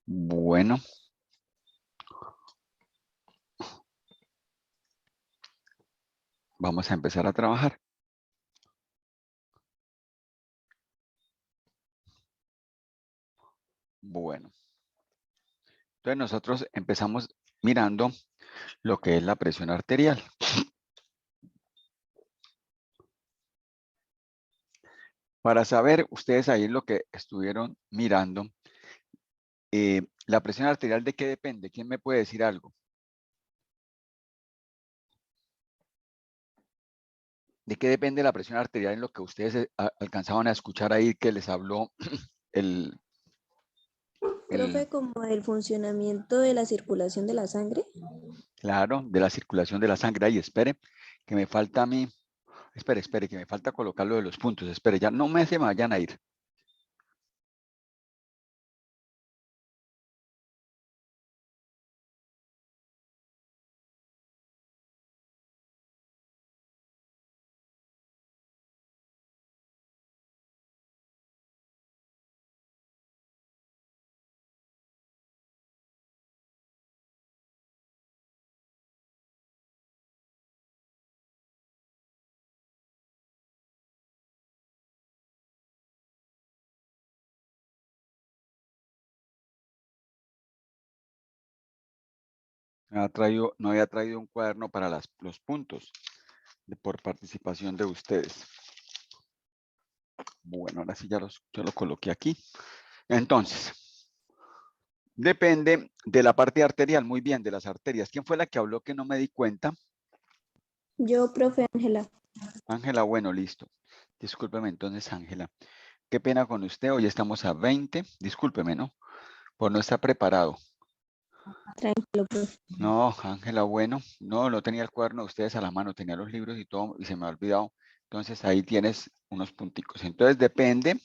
Bueno, vamos a empezar a trabajar. Bueno, entonces nosotros empezamos mirando lo que es la presión arterial. Para saber, ustedes ahí lo que estuvieron mirando, la presión arterial, ¿de qué depende? ¿Quién me puede decir algo? ¿De qué depende la presión arterial en lo que ustedes alcanzaban a escuchar ahí que les habló el, el, Profe, como el funcionamiento de la circulación de la sangre. claro, de la circulación de la sangre? Ahí, espere, que me falta a mí, espere, que me falta colocar lo de los puntos, espere, ya no se me vayan a ir. No había traído un cuaderno para los puntos por participación de ustedes. Bueno, ahora sí ya lo coloqué aquí. Entonces, depende de la parte arterial, muy bien, de las arterias. ¿Quién fue la que habló que no me di cuenta? Yo, profe Ángela. Ángela, bueno, listo. Discúlpeme entonces, Ángela. Qué pena con usted, hoy estamos a 20. Discúlpeme, ¿no? Por no estar preparado. Tranquilo, profe. No, Ángela, bueno, no tenía el cuaderno de ustedes a la mano, tenía los libros y todo, y se me ha olvidado. Entonces ahí tienes unos punticos. Entonces depende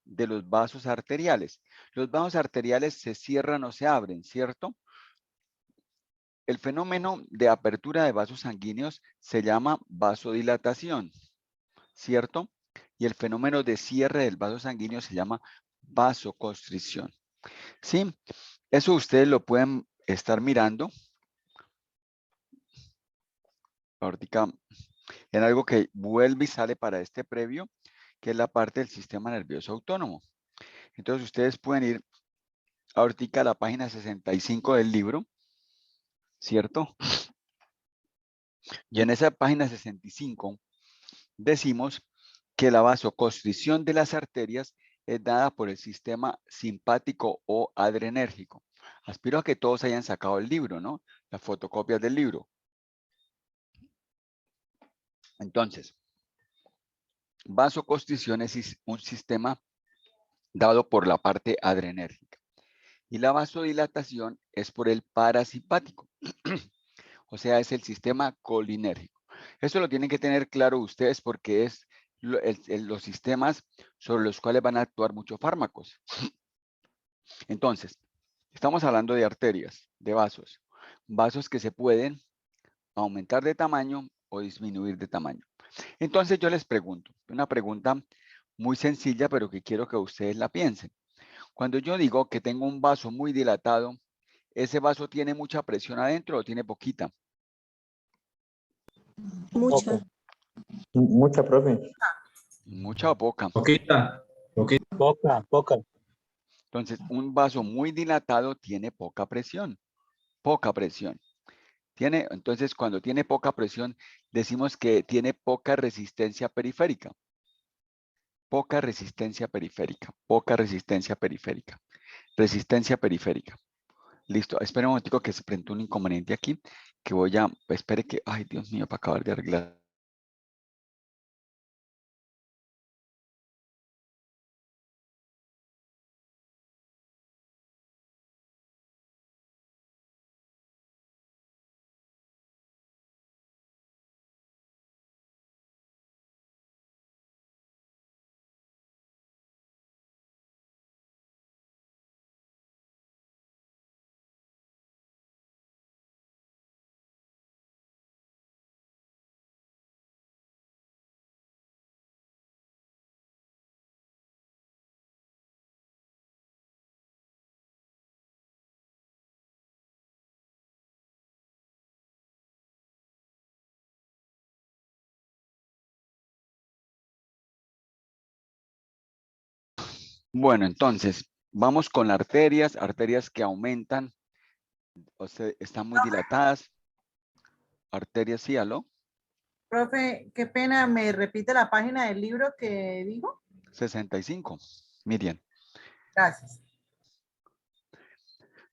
de los vasos arteriales. Los vasos arteriales se cierran o se abren, ¿cierto? El fenómeno de apertura de vasos sanguíneos se llama vasodilatación, ¿cierto? Y el fenómeno de cierre del vaso sanguíneo se llama vasoconstricción. ¿Sí? Eso ustedes lo pueden estar mirando ahorita en algo que vuelve y sale para este previo, que es la parte del sistema nervioso autónomo. Entonces ustedes pueden ir ahorita a la página 65 del libro, ¿cierto? Y en esa página 65 decimos que la vasoconstricción de las arterias es dada por el sistema simpático o adrenérgico. Aspiro a que todos hayan sacado el libro, ¿no? Las fotocopias del libro. Entonces, vasoconstricción es un sistema dado por la parte adrenérgica. Y la vasodilatación es por el parasimpático. O sea, es el sistema colinérgico. Eso lo tienen que tener claro ustedes porque es los sistemas sobre los cuales van a actuar muchos fármacos. Entonces, estamos hablando de arterias, de vasos. Vasos que se pueden aumentar de tamaño o disminuir de tamaño. Entonces yo les pregunto, una pregunta muy sencilla, pero que quiero que ustedes la piensen. Cuando yo digo que tengo un vaso muy dilatado, ¿ese vaso tiene mucha presión adentro o tiene poquita? Mucha. Poca. Mucha, profe. Mucha o poca. Poquita, poquita. Poca, poca. Entonces, un vaso muy dilatado tiene poca presión. Poca presión. Entonces, cuando tiene poca presión, decimos que tiene poca resistencia periférica. Poca resistencia periférica. Poca resistencia periférica. Resistencia periférica. Listo. Espera un momentico que se presentó un inconveniente aquí. Que voy a... Espere que... Ay, Dios mío, para acabar de arreglar. Bueno, entonces, vamos con arterias, arterias que aumentan, o sea, están muy dilatadas. Arterias, sí, aló, Profe, qué pena, ¿me repite la página del libro que dijo? 65, Miriam. Gracias.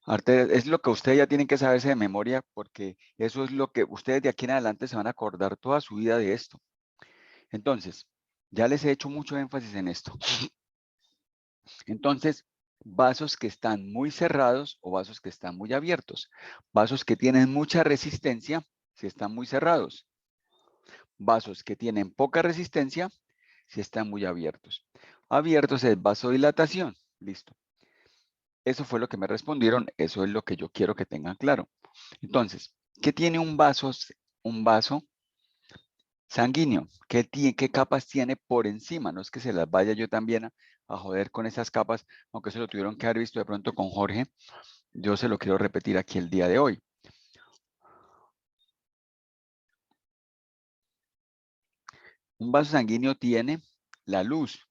Arterias, es lo que ustedes ya tienen que saberse de memoria, porque eso es lo que ustedes de aquí en adelante se van a acordar toda su vida de esto. Entonces, ya les he hecho mucho énfasis en esto. Entonces, vasos que están muy cerrados o vasos que están muy abiertos. Vasos que tienen mucha resistencia, si están muy cerrados. Vasos que tienen poca resistencia, si están muy abiertos. Abiertos es vasodilatación. Listo. Eso fue lo que me respondieron. Eso es lo que yo quiero que tengan claro. Entonces, ¿qué tiene un vaso sanguíneo? ¿Qué capas tiene por encima? No es que se las vaya yo también a joder con esas capas, aunque se lo tuvieron que haber visto de pronto con Jorge. Yo se lo quiero repetir aquí el día de hoy. Un vaso sanguíneo tiene la luz,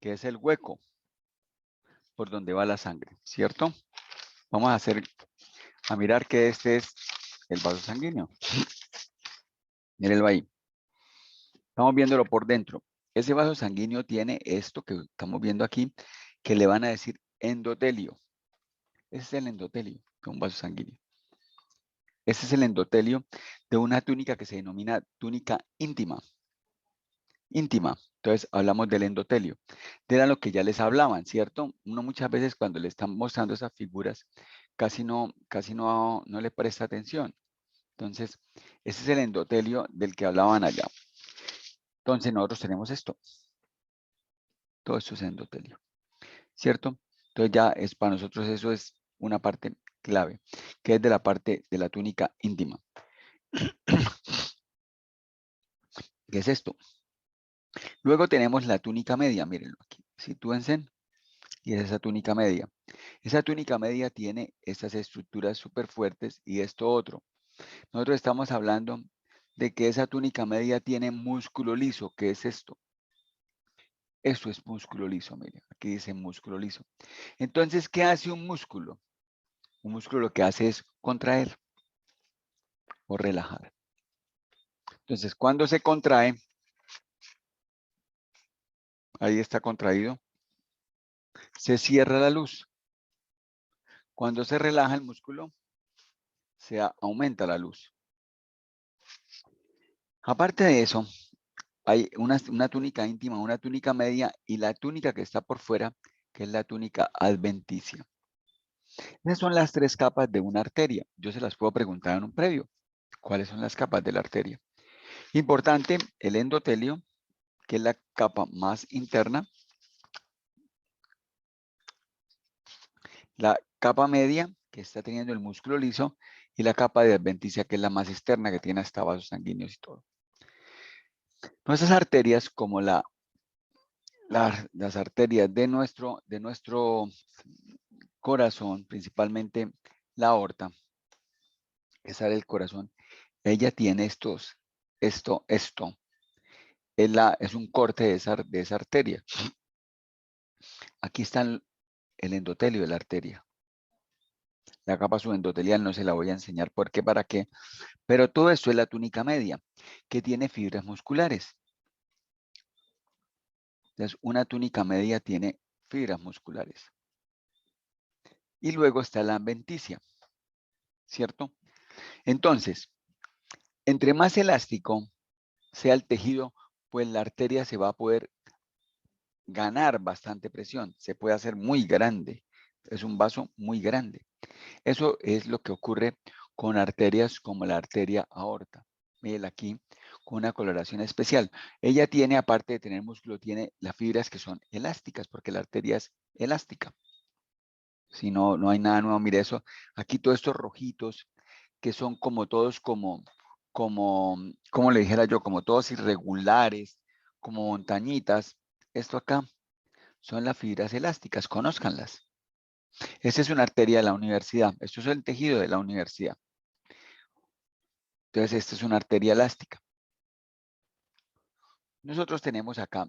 que es el hueco por donde va la sangre, ¿cierto? Vamos a mirar que este es el vaso sanguíneo. Mírenlo ahí. Estamos viéndolo por dentro. Ese vaso sanguíneo tiene esto que estamos viendo aquí, que le van a decir endotelio. Ese es el endotelio de un vaso sanguíneo. Ese es el endotelio de una túnica que se denomina túnica íntima. Íntima. Entonces hablamos del endotelio. Era lo que ya les hablaban, ¿cierto? Uno muchas veces cuando le están mostrando esas figuras casi no le presta atención. Entonces, ese es el endotelio del que hablaban allá. Entonces nosotros tenemos esto. Todo esto es endotelio, ¿cierto? Entonces ya es para nosotros eso es una parte clave, que es de la parte de la túnica íntima. ¿Qué es esto? Luego tenemos la túnica media, mírenlo aquí. Sitúense, y es esa túnica media. Esa túnica media tiene estas estructuras súper fuertes y esto otro. Nosotros estamos hablando de que esa túnica media tiene músculo liso. ¿Qué es esto? Esto es músculo liso, miren. Aquí dice músculo liso. Entonces, ¿qué hace un músculo? Un músculo lo que hace es contraer o relajar. Entonces, cuando se contrae, ahí está contraído, se cierra la luz. Cuando se relaja el músculo, se aumenta la luz. Aparte de eso, hay una túnica íntima, una túnica media y la túnica que está por fuera, que es la túnica adventicia. Esas son las tres capas de una arteria. Yo se las puedo preguntar en un previo. ¿Cuáles son las capas de la arteria? Importante, el endotelio, que es la capa más interna. La capa media, que está teniendo el músculo liso, y la capa de adventicia, que es la más externa, que tiene hasta vasos sanguíneos y todo. Nuestras arterias, como las arterias de nuestro corazón, principalmente la aorta, esa del corazón, ella tiene esto. Es un corte de esa arteria. Aquí está el endotelio de la arteria. La capa subendotelial no se la voy a enseñar por qué, para qué. Pero todo esto es la túnica media, que tiene fibras musculares. Entonces, una túnica media tiene fibras musculares. Y luego está la adventicia, ¿cierto? Entonces, entre más elástico sea el tejido, pues la arteria se va a poder ganar bastante presión. Se puede hacer muy grande. Es un vaso muy grande. Eso es lo que ocurre con arterias como la arteria aorta. Miren aquí, con una coloración especial. Ella tiene, aparte de tener músculo, tiene las fibras que son elásticas, porque la arteria es elástica. Si no, no hay nada nuevo, mire eso. Aquí todos estos rojitos, que son como todos como le dijera yo, como todos irregulares, como montañitas. Esto acá son las fibras elásticas, conózcanlas. Esta es una arteria de la universidad. Esto es el tejido de la universidad. Entonces, esta es una arteria elástica. Nosotros tenemos acá,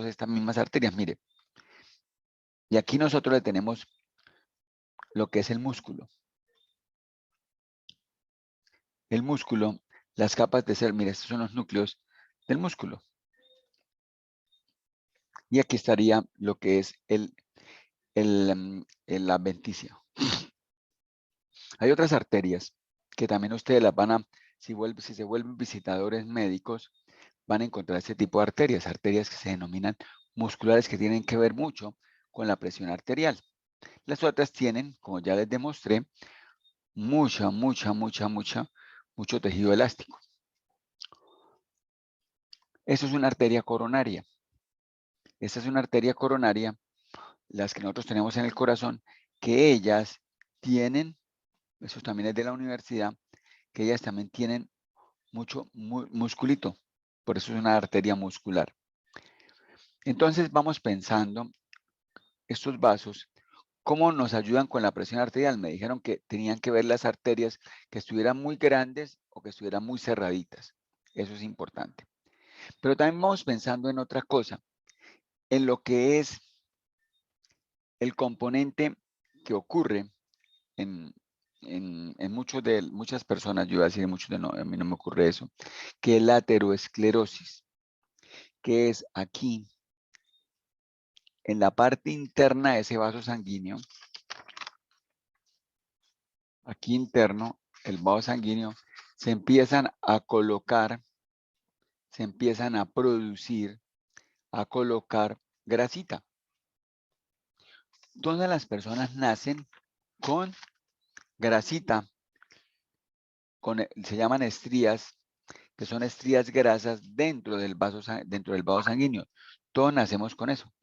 estas mismas arterias, mire, Y aquí nosotros le tenemos lo que es el músculo. El músculo, las capas de células, mira, estos son los núcleos del músculo. Y aquí estaría lo que es la adventicia. Hay otras arterias que también ustedes las van a, si se vuelven visitadores médicos, van a encontrar este tipo de arterias que se denominan musculares, que tienen que ver mucho con la presión arterial. Las otras tienen, como ya les demostré, mucho tejido elástico. Eso es una arteria coronaria. Esta es una arteria coronaria, las que nosotros tenemos en el corazón, que ellas tienen, eso también es de la universidad, que ellas también tienen mucho musculito. Por eso es una arteria muscular. Entonces vamos pensando estos vasos, ¿cómo nos ayudan con la presión arterial? Me dijeron que tenían que ver las arterias que estuvieran muy grandes o que estuvieran muy cerraditas. Eso es importante. Pero también vamos pensando en otra cosa, en lo que es el componente que ocurre en muchas personas, yo iba a decir muchos, no, a mí no me ocurre eso, que es la aterosclerosis, que es aquí, en la parte interna de ese vaso sanguíneo, aquí interno, el vaso sanguíneo, se empiezan a colocar, se empiezan a producir, a colocar grasita. Todas las personas nacen con grasita, se llaman estrías, que son estrías grasas dentro del vaso sanguíneo. Todos nacemos con eso.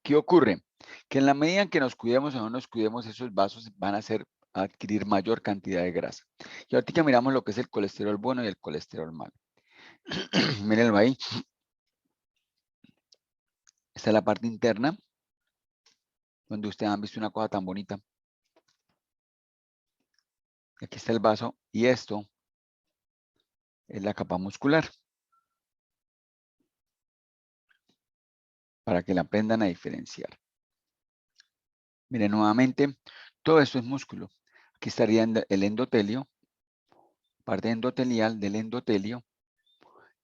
¿Qué ocurre? Que en la medida en que nos cuidemos o no nos cuidemos, esos vasos van a adquirir mayor cantidad de grasa. Y ahorita miramos lo que es el colesterol bueno y el colesterol malo. Mírenlo ahí. Esta es la parte interna, donde ustedes han visto una cosa tan bonita. Aquí está el vaso y esto es la capa muscular. Para que la aprendan a diferenciar. Miren nuevamente, todo esto es músculo. Aquí estaría el endotelio, parte endotelial del endotelio.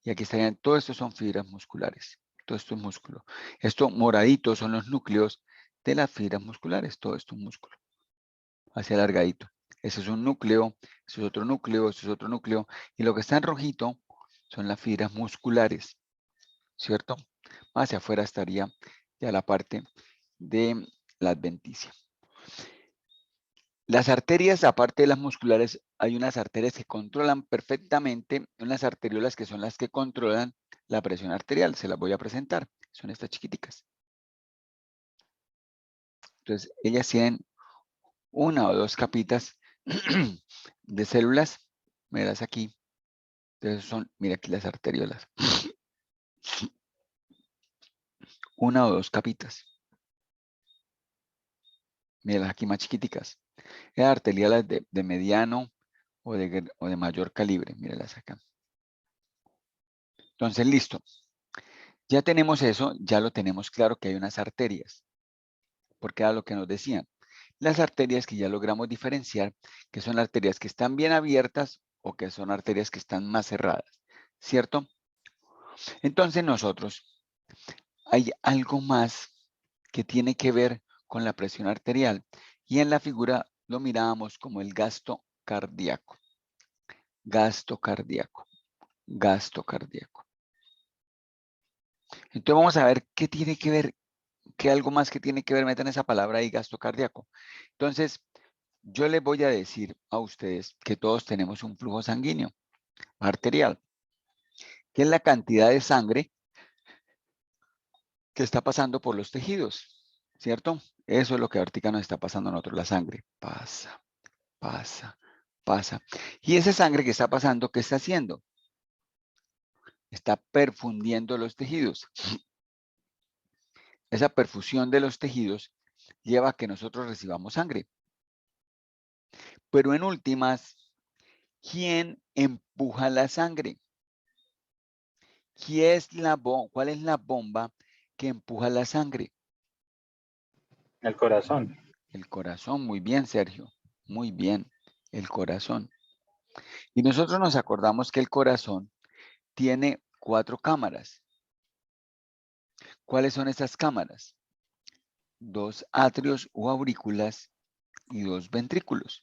Y aquí estarían, todo esto son fibras musculares. Todo esto es músculo. Esto moradito son los núcleos de las fibras musculares. Todo esto es músculo. Así alargadito. Ese es un núcleo, ese es otro núcleo, ese es otro núcleo. Y lo que está en rojito son las fibras musculares. ¿Cierto? Hacia afuera estaría ya la parte de la adventicia. Las arterias, aparte de las musculares, hay unas arterias que controlan perfectamente, unas arteriolas que son las que controlan la presión arterial. Se las voy a presentar. Son estas chiquiticas. Entonces, ellas tienen una o dos capitas de células. Miras aquí. Entonces son, mira aquí las arteriolas. Una o dos capitas. Míralas aquí más chiquiticas. Las arteriolas de mediano o de mayor calibre. Míralas acá. Entonces, listo. Ya tenemos eso, ya lo tenemos claro que hay unas arterias. Porque era lo que nos decían. Las arterias que ya logramos diferenciar, que son arterias que están bien abiertas o que son arterias que están más cerradas. ¿Cierto? Entonces nosotros, hay algo más que tiene que ver con la presión arterial. Y en la figura lo mirábamos como el gasto cardíaco. Gasto cardíaco. Gasto cardíaco. Entonces vamos a ver qué tiene que ver, qué algo más que tiene que ver, metan esa palabra ahí, gasto cardíaco. Entonces, yo les voy a decir a ustedes que todos tenemos un flujo sanguíneo arterial, que es la cantidad de sangre que está pasando por los tejidos, ¿cierto? Eso es lo que ahorita nos está pasando a nosotros, la sangre. Pasa, pasa, pasa. Y esa sangre que está pasando, ¿qué está haciendo? Está perfundiendo los tejidos. Esa perfusión de los tejidos lleva a que nosotros recibamos sangre. Pero en últimas, ¿quién empuja la sangre? ¿Cuál es la bomba que empuja la sangre? El corazón. El corazón, muy bien, Sergio. Muy bien, el corazón. Y nosotros nos acordamos que el corazón tiene 4 cámaras. ¿Cuáles son esas cámaras? 2 atrios o aurículas y 2 ventrículos.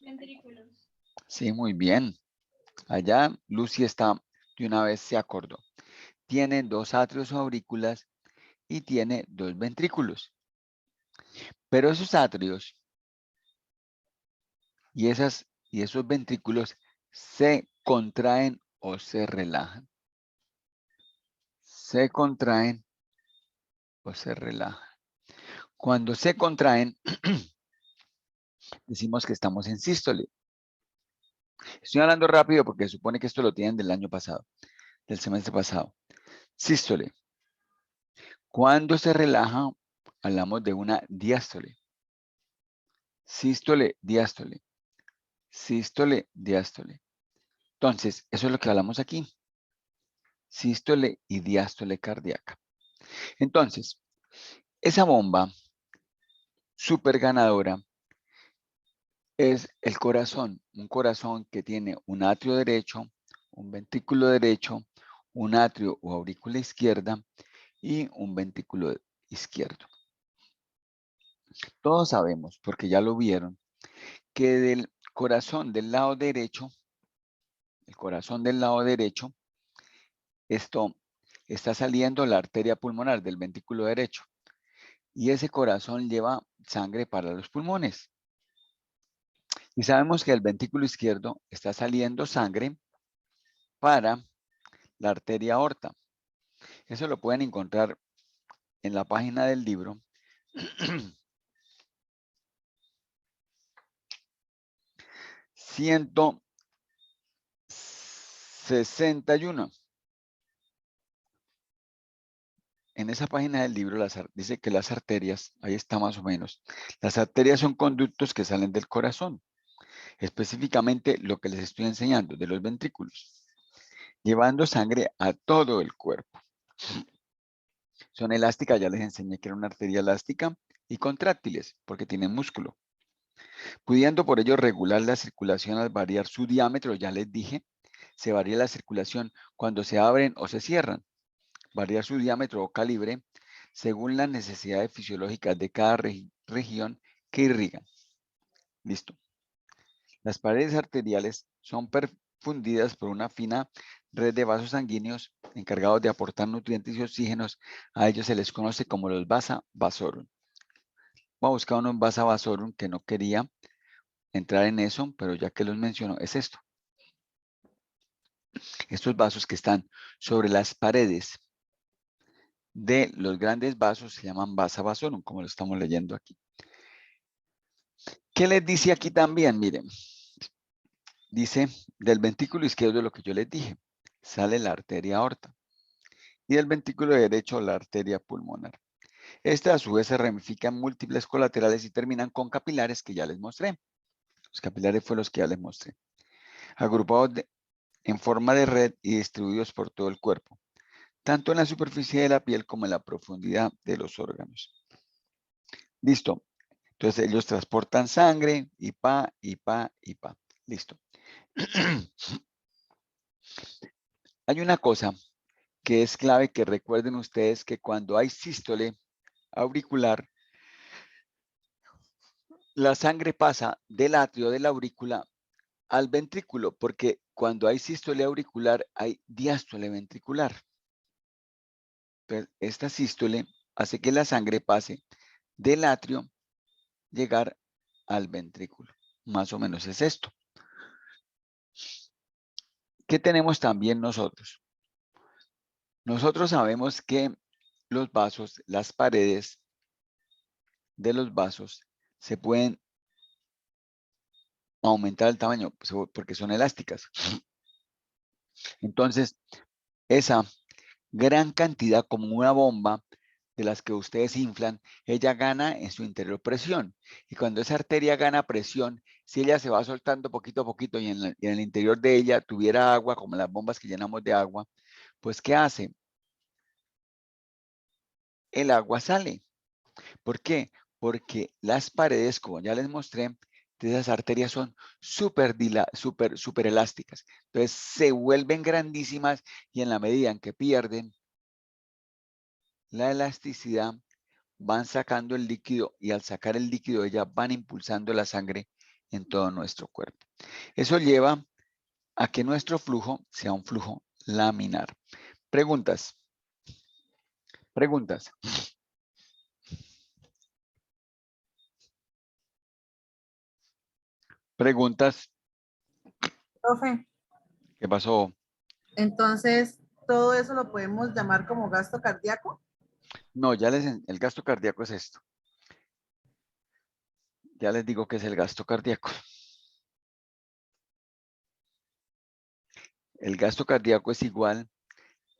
Sí, muy bien. Allá Lucy está, de una vez se acordó. Tiene 2 atrios o aurículas y tiene 2 ventrículos. Pero esos atrios y esos ventrículos se contraen o se relajan. Se contraen o se relajan. Cuando se contraen, decimos que estamos en sístole. Estoy hablando rápido porque se supone que esto lo tienen del año pasado, del semestre pasado. Sístole. Cuando se relaja, hablamos de una diástole. Sístole, diástole. Sístole, diástole. Entonces, eso es lo que hablamos aquí. Sístole y diástole cardíaca. Entonces, esa bomba súper ganadora es el corazón. Un corazón que tiene un atrio derecho, un ventrículo derecho, un atrio o aurícula izquierda y un ventrículo izquierdo. Todos sabemos, porque ya lo vieron, que del corazón del lado derecho, el corazón del lado derecho, esto está saliendo la arteria pulmonar del ventrículo derecho. Y ese corazón lleva sangre para los pulmones. Y sabemos que del ventrículo izquierdo está saliendo sangre para la arteria aorta. Eso lo pueden encontrar en la página del libro. 161. En esa página del libro dice que las arterias, ahí está más o menos, las arterias son conductos que salen del corazón, específicamente lo que les estoy enseñando, de los ventrículos, llevando sangre a todo el cuerpo. Son elásticas, ya les enseñé que era una arteria elástica, y contráctiles, porque tienen músculo. Pudiendo por ello regular la circulación al variar su diámetro, ya les dije, se varía la circulación cuando se abren o se cierran. Variar su diámetro o calibre según las necesidades fisiológicas de cada región que irrigan. Listo. Las paredes arteriales son perfundidas por una fina red de vasos sanguíneos encargados de aportar nutrientes y oxígenos. A ellos se les conoce como los vasa vasorum. Voy a buscar unos vasa vasorum que no quería entrar en eso, pero ya que los menciono, es esto. Estos vasos que están sobre las paredes de los grandes vasos se llaman vasa vasorum, como lo estamos leyendo aquí. ¿Qué les dice aquí también? Miren, dice del ventrículo izquierdo lo que yo les dije, sale la arteria aorta y del ventrículo derecho la arteria pulmonar. Esta a su vez se ramifica en múltiples colaterales y terminan con capilares que ya les mostré. Los capilares fueron los que ya les mostré. Agrupados en forma de red y distribuidos por todo el cuerpo, tanto en la superficie de la piel como en la profundidad de los órganos. Listo. Entonces ellos transportan sangre y pa. Listo. Hay una cosa que es clave que recuerden ustedes que cuando hay sístole auricular, la sangre pasa del atrio de la aurícula al ventrículo, porque cuando hay sístole auricular hay diástole ventricular. Entonces, esta sístole hace que la sangre pase del atrio, llegar al ventrículo. Más o menos es esto. ¿Qué tenemos también nosotros? Nosotros sabemos que los vasos, las paredes de los vasos se pueden aumentar el tamaño porque son elásticas. Entonces, esa gran cantidad, como una bomba de las que ustedes inflan, ella gana en su interior presión. Y cuando esa arteria gana presión, si ella se va soltando poquito a poquito y en el interior de ella tuviera agua, como las bombas que llenamos de agua, pues ¿qué hace? El agua sale. ¿Por qué? porque las paredes, como ya les mostré, de esas arterias son súper elásticas. Entonces se vuelven grandísimas y en la medida en que pierden la elasticidad, van sacando el líquido y al sacar el líquido ellas van impulsando la sangre en todo nuestro cuerpo. Eso lleva a que nuestro flujo sea un flujo laminar. Preguntas. Preguntas. Preguntas. Profe, ¿Qué pasó? entonces, ¿todo eso lo podemos llamar como gasto cardíaco? No, el gasto cardíaco es esto. Ya les digo que es el gasto cardíaco. El gasto cardíaco es igual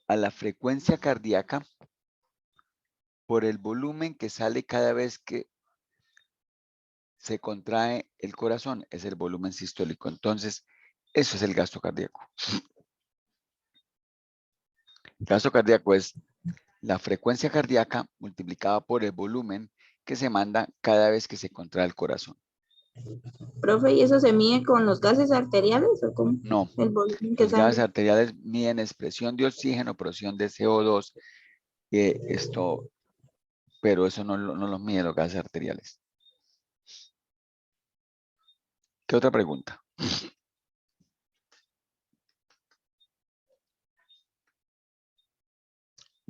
a la frecuencia cardíaca por el volumen que sale cada vez que se contrae el corazón. Es el volumen sistólico. Entonces, eso es el gasto cardíaco. El gasto cardíaco es la frecuencia cardíaca multiplicada por el volumen que se manda cada vez que se contrae el corazón. Profe, ¿y eso se mide con los gases arteriales o con No, el volumen que los gases sale? arteriales miden expresión de oxígeno, presión de CO2, pero eso no los mide los gases arteriales. ¿Qué otra pregunta?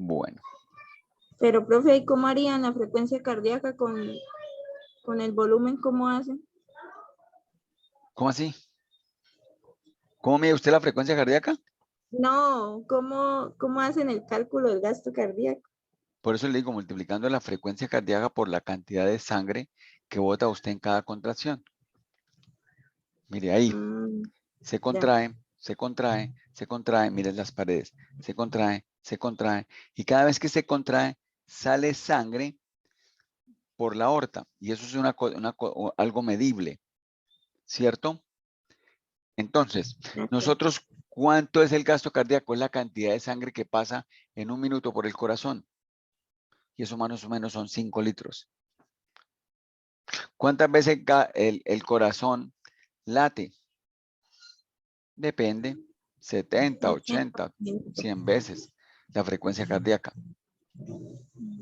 Bueno, Pero, profe, ¿y cómo harían la frecuencia cardíaca con el volumen? ¿Cómo hacen? ¿cómo así? ¿Cómo mide usted la frecuencia cardíaca? No, ¿cómo hacen el cálculo del gasto cardíaco? Por eso le digo, multiplicando la frecuencia cardíaca por la cantidad de sangre que bota usted en cada contracción. Mire ahí, se contrae, se contrae, se contrae, mire las paredes, se contrae, y cada vez que se contrae, sale sangre por la aorta, y eso es algo medible, ¿cierto? Entonces, nosotros, ¿cuánto es el gasto cardíaco? Es la cantidad de sangre que pasa en un minuto por el corazón, y eso más o menos son 5 litros. ¿Cuántas veces el corazón late? Depende, 70, 80, 100 veces la frecuencia cardíaca,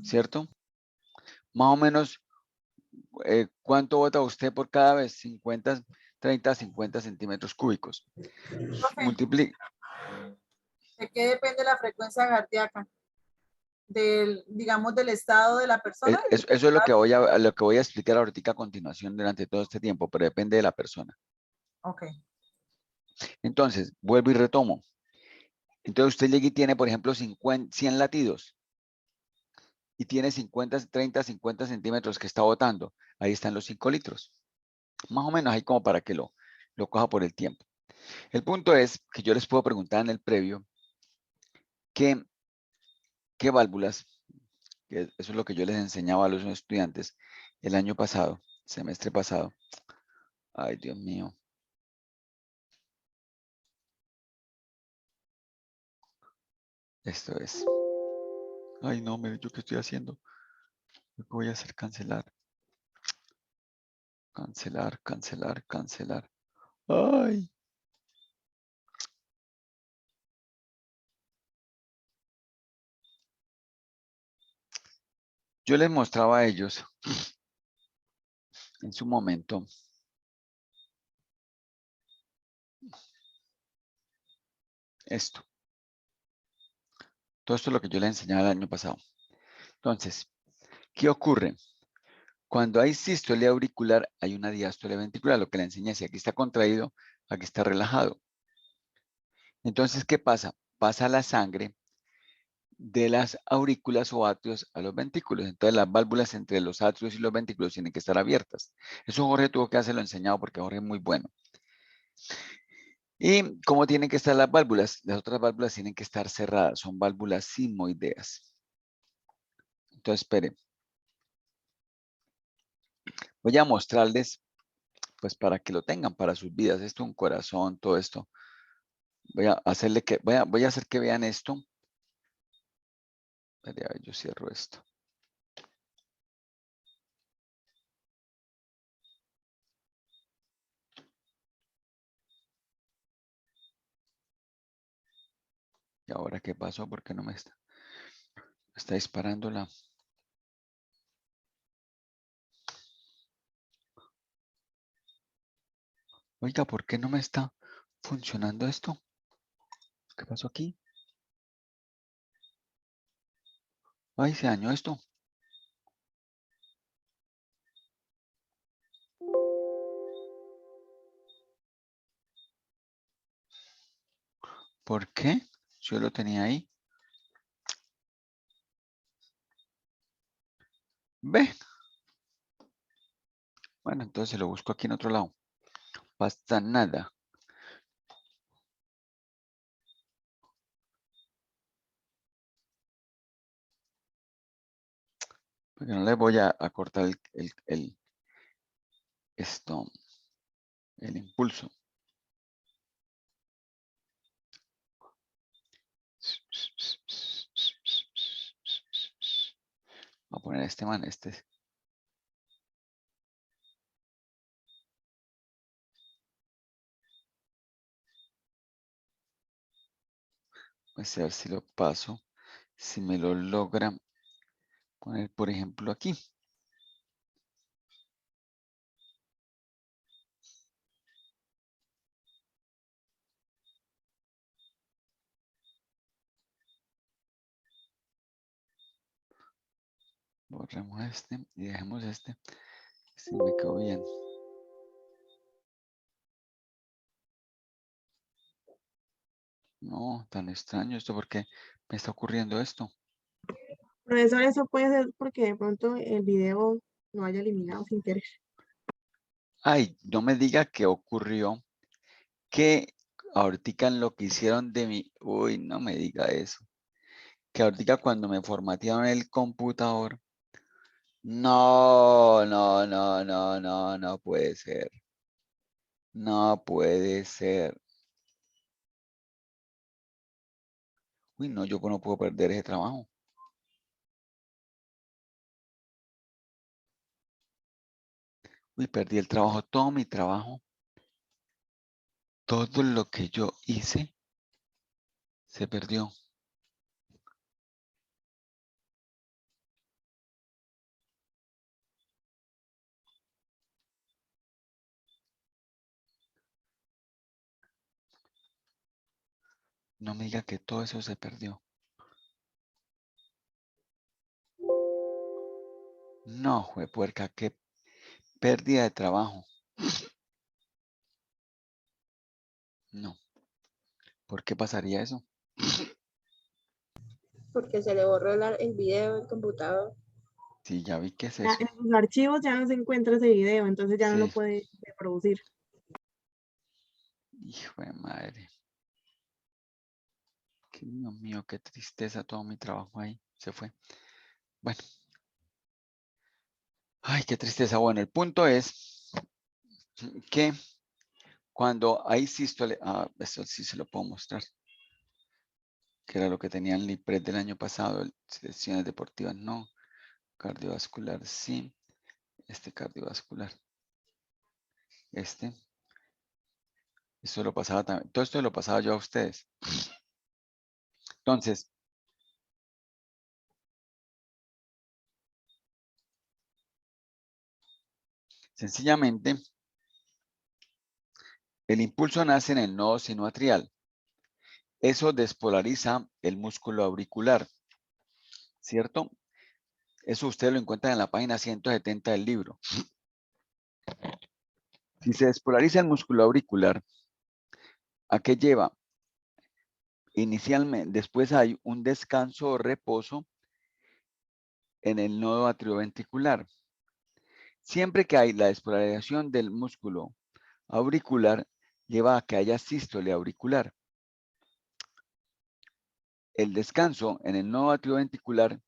¿cierto? Más o menos, ¿cuánto bota usted por cada vez? 50, 30, 50 centímetros cúbicos. Profe, Multiplica. ¿de qué depende la frecuencia cardíaca? Digamos, del estado de la persona. Eso es lo que voy a explicar ahorita a continuación durante todo este tiempo, pero depende de la persona. Ok. Entonces, vuelvo y retomo. Entonces usted llega y tiene, por ejemplo, 100 latidos y tiene 30, 50 centímetros que está botando. Ahí están los 5 litros. Más o menos ahí como para que lo coja por el tiempo. El punto es que yo les puedo preguntar en el previo qué válvulas, que eso es lo que yo les enseñaba a los estudiantes el año pasado, semestre pasado. Ay, Dios mío. Esto es. Ay, no, mire, ¿yo qué estoy haciendo? Lo que voy a hacer, cancelar. Cancelar, cancelar, cancelar. Ay. Yo les mostraba a ellos en su momento esto. Todo esto es lo que yo les enseñaba el año pasado. Entonces, ¿qué ocurre? Cuando hay sístole auricular, hay una diástole ventricular. Lo que le enseñé, si aquí está contraído, aquí está relajado. Entonces, ¿qué pasa? Pasa la sangre de las aurículas o atrios a los ventrículos. Entonces, las válvulas entre los atrios y los ventrículos tienen que estar abiertas. Eso Jorge tuvo que hacerlo enseñado porque Jorge es muy bueno. ¿Y cómo tienen que estar las válvulas? Las otras válvulas tienen que estar cerradas. Son válvulas sigmoideas. Entonces, esperen. Voy a mostrarles, pues para que lo tengan para sus vidas. Esto, un corazón, todo esto. Voy a hacer que vean esto. A ver, yo cierro esto. ¿Y ahora qué pasó? ¿Por qué no me está disparando la... Oiga, ¿por qué no me está funcionando esto? ¿Qué pasó aquí? Ay, se dañó esto. ¿Por qué? Yo lo tenía ahí. Ve. Bueno, entonces lo busco aquí en otro lado. Pasa nada. Porque no le voy a cortar el impulso. Voy a poner este man, Pues a ver si lo paso. Si me lo logra poner, por ejemplo, aquí. Borremos este y dejemos este. Si me quedó bien. No, tan extraño esto, porque me está ocurriendo esto. Profesor, eso puede ser porque de pronto el video no haya eliminado sin querer. Ay, no me diga que ocurrió que ahorita en lo que hicieron de mí, uy, no me diga eso. Que ahorita cuando me formatearon el computador, no puede ser. No puede ser. Uy, no, yo no puedo perder ese trabajo. Uy, perdí el trabajo, todo mi trabajo. Todo lo que yo hice se perdió. No me diga que todo eso se perdió. No, juepuerca, qué pérdida de trabajo. No. ¿Por qué pasaría eso? Porque se le borró el video del computador. Sí, ya vi que es Ya eso. en sus archivos ya no se encuentra ese video, entonces ya no lo Sí. puede reproducir. Hijo de madre. Dios mío, qué tristeza todo mi trabajo ahí. Se fue. Bueno. Ay, qué tristeza. Bueno, el punto es que cuando hay sístole, eso sí se lo puedo mostrar, que era lo que tenía el IPRED del año pasado, selecciones deportivas no, cardiovascular sí, cardiovascular, eso lo pasaba también, todo esto lo pasaba yo a ustedes. Entonces, sencillamente, el impulso nace en el nodo sinoatrial. Eso despolariza el músculo auricular, ¿cierto? Eso usted lo encuentra en la página 170 del libro. Si se despolariza el músculo auricular, ¿a qué lleva? Inicialmente, después hay un descanso o reposo en el nodo atrioventricular. Siempre que hay la despolarización del músculo auricular, lleva a que haya sístole auricular. El descanso en el nodo atrioventricular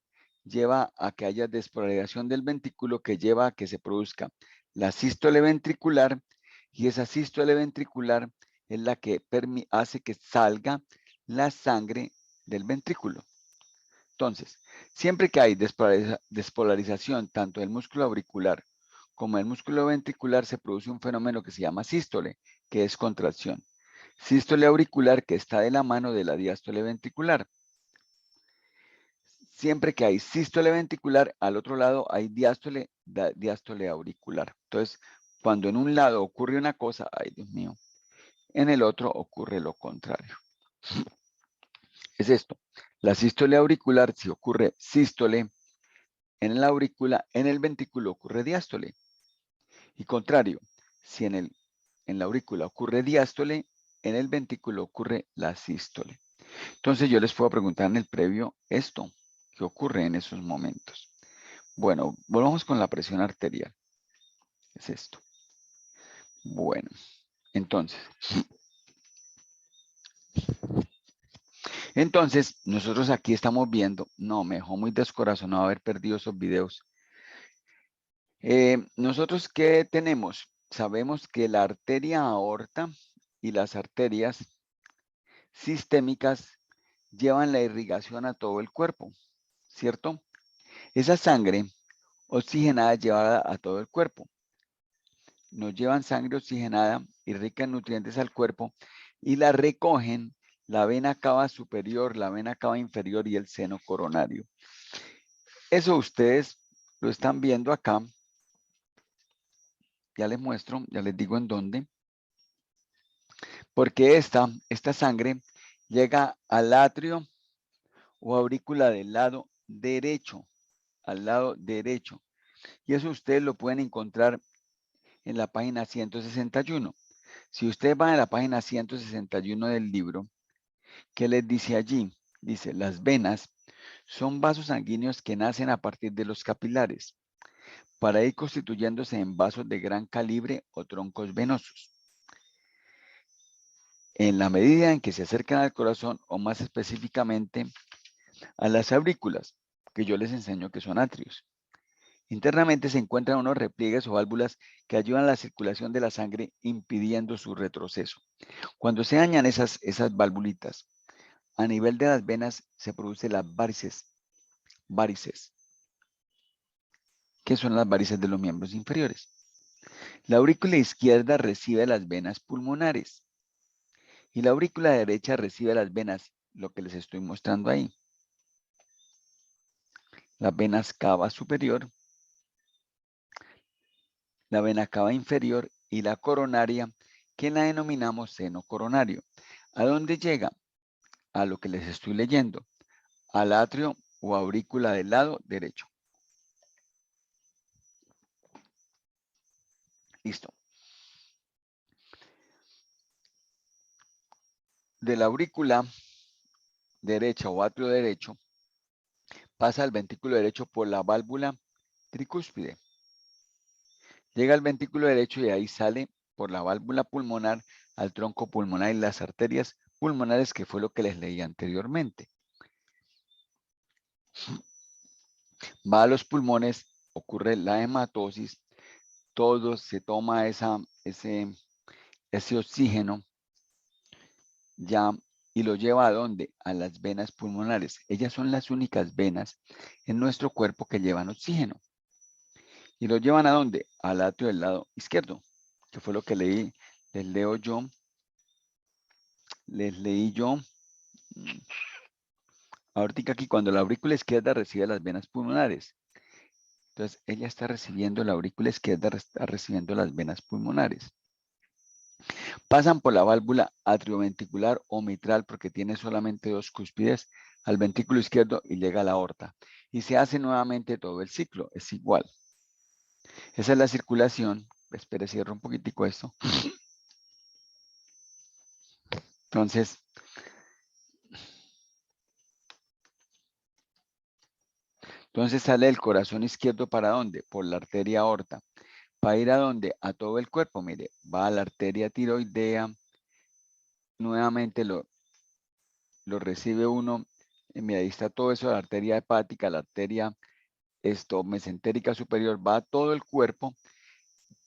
lleva a que haya despolarización del ventrículo, que lleva a que se produzca la sístole ventricular, y esa sístole ventricular es la que hace que salga la sangre del ventrículo. Entonces, siempre que hay despolarización tanto del músculo auricular como del músculo ventricular, se produce un fenómeno que se llama sístole, que es contracción. Sístole auricular que está de la mano de la diástole ventricular. Siempre que hay sístole ventricular, al otro lado hay diástole auricular. Entonces, cuando en un lado ocurre una cosa, ay Dios mío, en el otro ocurre lo contrario. Es esto. La sístole auricular, si ocurre sístole en la aurícula, en el ventrículo ocurre diástole. Y contrario, si en la aurícula ocurre diástole, en el ventrículo ocurre la sístole. Entonces yo les puedo preguntar en el previo esto, ¿qué ocurre en esos momentos? Bueno, volvamos con la presión arterial. Es esto. Bueno, entonces nosotros aquí estamos viendo, no, me dejó muy descorazonado haber perdido esos videos. Nosotros, ¿qué tenemos? Sabemos que la arteria aorta y las arterias sistémicas llevan la irrigación a todo el cuerpo, ¿cierto? Esa sangre oxigenada llevada a todo el cuerpo. Nos llevan sangre oxigenada y rica en nutrientes al cuerpo y la recogen la vena cava superior, la vena cava inferior y el seno coronario. Eso ustedes lo están viendo acá. Ya les muestro, ya les digo en dónde. Porque esta sangre llega al atrio o aurícula del lado derecho, al lado derecho. Y eso ustedes lo pueden encontrar en la página 161. Si ustedes van a la página 161 del libro, ¿qué les dice allí? Dice, las venas son vasos sanguíneos que nacen a partir de los capilares, para ir constituyéndose en vasos de gran calibre o troncos venosos. En la medida en que se acercan al corazón, o más específicamente a las aurículas, que yo les enseño que son atrios. Internamente se encuentran unos repliegues o válvulas que ayudan a la circulación de la sangre, impidiendo su retroceso. Cuando se dañan esas válvulitas, a nivel de las venas se producen las varices, que son las varices de los miembros inferiores. La aurícula izquierda recibe las venas pulmonares y la aurícula derecha recibe las venas, lo que les estoy mostrando ahí. Las venas cava superior, la vena cava inferior y la coronaria, que la denominamos seno coronario. ¿A dónde llega? A lo que les estoy leyendo, al atrio o aurícula del lado derecho. Listo. De la aurícula derecha o atrio derecho, pasa al ventrículo derecho por la válvula tricúspide. Llega al ventrículo derecho y ahí sale por la válvula pulmonar al tronco pulmonar y las arterias pulmonares, que fue lo que les leí anteriormente. Va a los pulmones, ocurre la hematosis, todo se toma ese oxígeno ya y lo lleva ¿a dónde? A las venas pulmonares. Ellas son las únicas venas en nuestro cuerpo que llevan oxígeno. ¿Y lo llevan a dónde? Al atrio del lado izquierdo, que fue lo que leí, les leí yo. Ahorita aquí, cuando la aurícula izquierda recibe las venas pulmonares. Entonces, ella está recibiendo, la aurícula izquierda está recibiendo las venas pulmonares. Pasan por la válvula atrioventricular o mitral, porque tiene solamente dos cúspides, al ventrículo izquierdo y llega a la aorta. Y se hace nuevamente todo el ciclo, es igual. Esa es la circulación. Espere, cierro un poquitico esto. Entonces, sale el corazón izquierdo ¿para dónde? Por la arteria aorta. ¿Para ir a dónde? A todo el cuerpo, mire. Va a la arteria tiroidea. Nuevamente lo recibe uno. Mira, ahí está todo eso, la arteria hepática, la arteria mesentérica superior. Va a todo el cuerpo.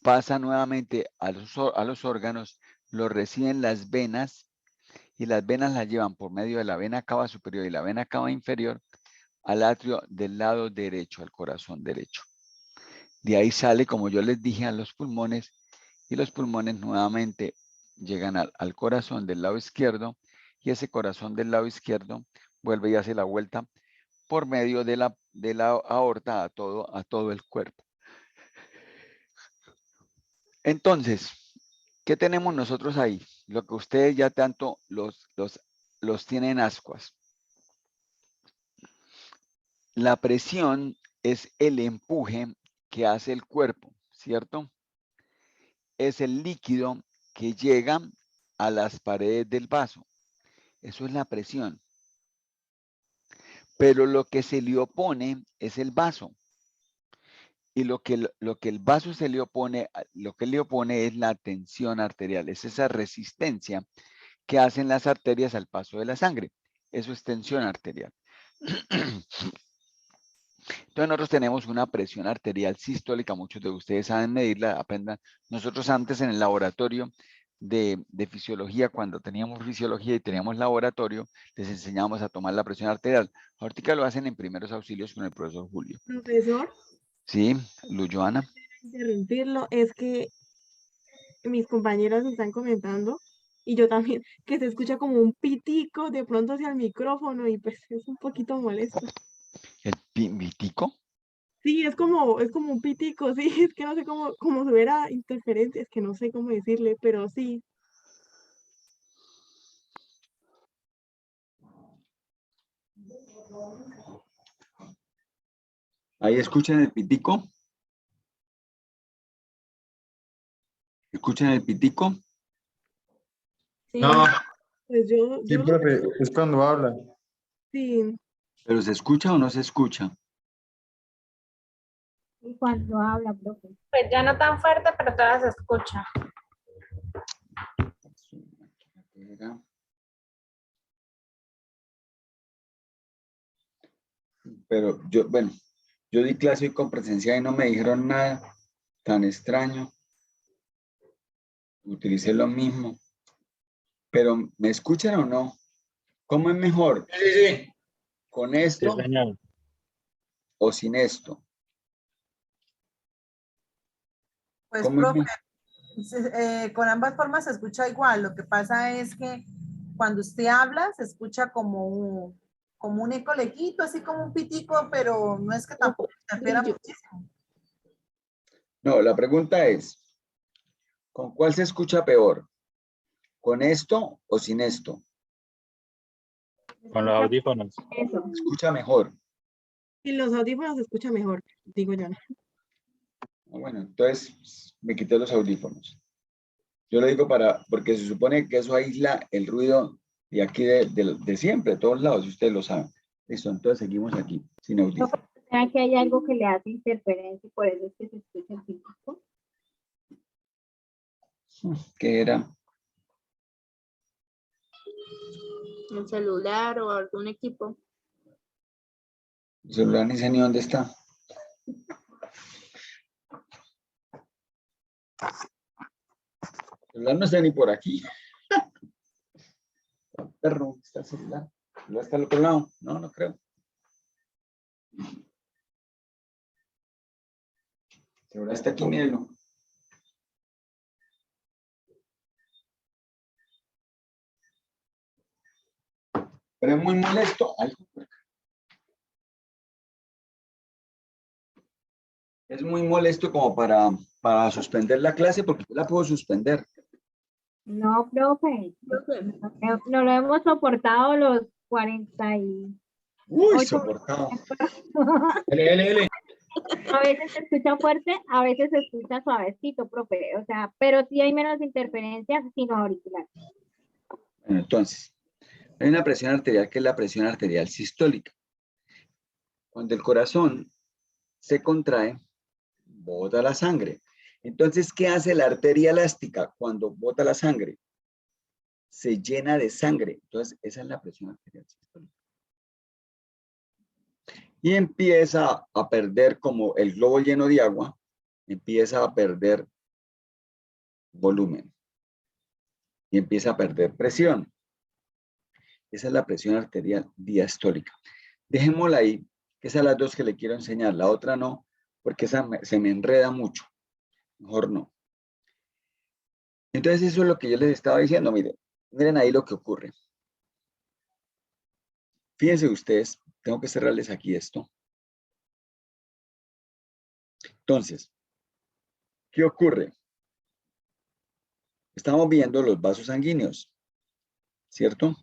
Pasa nuevamente a los órganos. Lo reciben las venas. Y las venas las llevan por medio de la vena cava superior y la vena cava inferior al atrio del lado derecho, al corazón derecho. De ahí sale, como yo les dije, a los pulmones, y los pulmones nuevamente llegan al corazón del lado izquierdo y ese corazón del lado izquierdo vuelve y hace la vuelta por medio de la aorta a todo el cuerpo. Entonces, ¿qué tenemos nosotros ahí? Lo que ustedes ya tanto los tienen ascuas. La presión es el empuje que hace el cuerpo, ¿cierto? Es el líquido que llega a las paredes del vaso. Eso es la presión. Pero lo que se le opone es el vaso. Y lo que el vaso se le opone, lo que le opone es la tensión arterial. Es esa resistencia que hacen las arterias al paso de la sangre. Eso es tensión arterial. Entonces nosotros tenemos una presión arterial sistólica, muchos de ustedes saben medirla, aprendan. Nosotros antes en el laboratorio de fisiología, cuando teníamos fisiología y teníamos laboratorio, les enseñábamos a tomar la presión arterial. Ahorita lo hacen en primeros auxilios con el profesor Julio. Profesor, Sí, Joana. interrumpirlo, es que mis compañeras están comentando y yo también, que se escucha como un pitico de pronto hacia el micrófono y pues es un poquito molesto. ¿El vitico? Sí, es como un pitico, sí, es que no sé cómo se verá interferencia, es que no sé cómo decirle, pero sí. ¿Ahí escuchan el pitico? ¿Escuchan el pitico? Sí, No, Pues yo sí, lo profe, es cuando habla. sí, ¿Pero se escucha o no se escucha? y cuando habla, profe. Pues ya no tan fuerte, pero todavía se escucha. Pero yo di clase hoy con presencia y no me dijeron nada tan extraño. Utilicé lo mismo. Pero ¿me escuchan o no? ¿Cómo es mejor? Sí. ¿Con Sí, esto señor. o sin esto? Pues, ¿Cómo es profe, mejor? con ambas formas se escucha igual. Lo que pasa es que cuando usted habla se escucha como un eco lequito, así como un pitico, pero no es que tampoco interfiera Brillo. muchísimo. No, la pregunta es, ¿con cuál se escucha peor? ¿Con esto o sin esto? Con los audífonos. Eso. Se escucha mejor. y los audífonos se escucha mejor, digo yo. Bueno, entonces me quité los audífonos. Yo lo digo porque se supone que eso aísla el ruido de aquí de siempre, de todos lados, y ustedes lo saben. Listo, entonces seguimos aquí, sin audífonos. ¿Será que hay algo que le hace interferencia y por eso es que se escucha el pitico? ¿Qué era? ¿El celular o algún equipo? El celular ni sé ni dónde está. El celular no está ni por aquí. Perro, está el celular. ¿El celular está al otro lado? No, no creo. El celular está aquí, mírenlo. Pero es muy molesto. Ay, es muy molesto como para suspender la clase porque yo la puedo suspender. No, profe. No lo hemos soportado los 48. Uy, soportado. L. A veces se escucha fuerte, a veces se escucha suavecito, profe. O sea, pero sí hay menos interferencias sino auricular. Bueno, entonces, hay una presión arterial que es la presión arterial sistólica. Cuando el corazón se contrae, bota la sangre. Entonces, ¿qué hace la arteria elástica cuando bota la sangre? Se llena de sangre. Entonces, esa es la presión arterial sistólica. Y empieza a perder, como el globo lleno de agua, empieza a perder volumen. Y empieza a perder presión. Esa es la presión arterial diastólica. Dejémosla ahí, que esas son las dos que le quiero enseñar. La otra no, porque esa se me enreda mucho. Mejor no. Entonces eso es lo que yo les estaba diciendo. Miren ahí lo que ocurre. Fíjense ustedes, tengo que cerrarles aquí esto. Entonces, ¿qué ocurre? Estamos viendo los vasos sanguíneos, ¿cierto?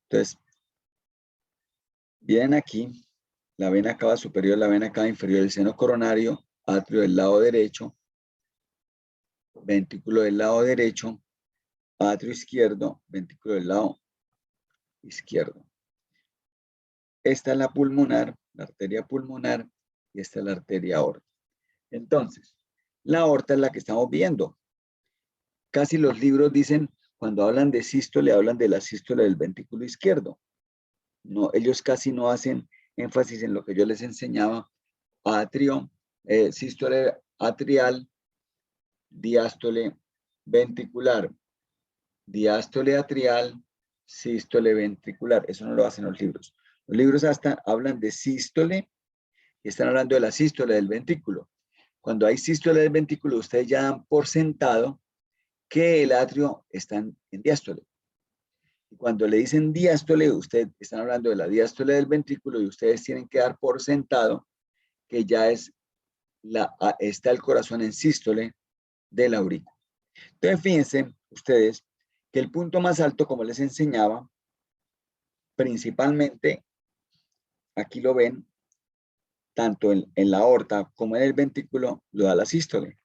Entonces, vienen aquí, la vena cava superior, la vena cava inferior, el seno coronario, atrio del lado derecho, ventrículo del lado derecho, atrio izquierdo, ventrículo del lado izquierdo. Esta es la pulmonar, la arteria pulmonar, y esta es la arteria aorta. Entonces, la aorta es la que estamos viendo. Casi los libros dicen, cuando hablan de sístole, hablan de la sístole del ventrículo izquierdo. No, ellos casi no hacen énfasis en lo que yo les enseñaba, atrio, sístole atrial, diástole ventricular, diástole atrial, sístole ventricular. Eso no lo hacen los libros. Los libros hasta hablan de sístole y están hablando de la sístole del ventrículo. Cuando hay sístole del ventrículo, ustedes ya dan por sentado que el atrio está en diástole. Y cuando le dicen diástole, ustedes están hablando de la diástole del ventrículo y ustedes tienen que dar por sentado que ya está el corazón en sístole del aurículo. Entonces, fíjense ustedes que el punto más alto, como les enseñaba, principalmente, aquí lo ven, tanto en la aorta como en el ventrículo, lo da la sístole.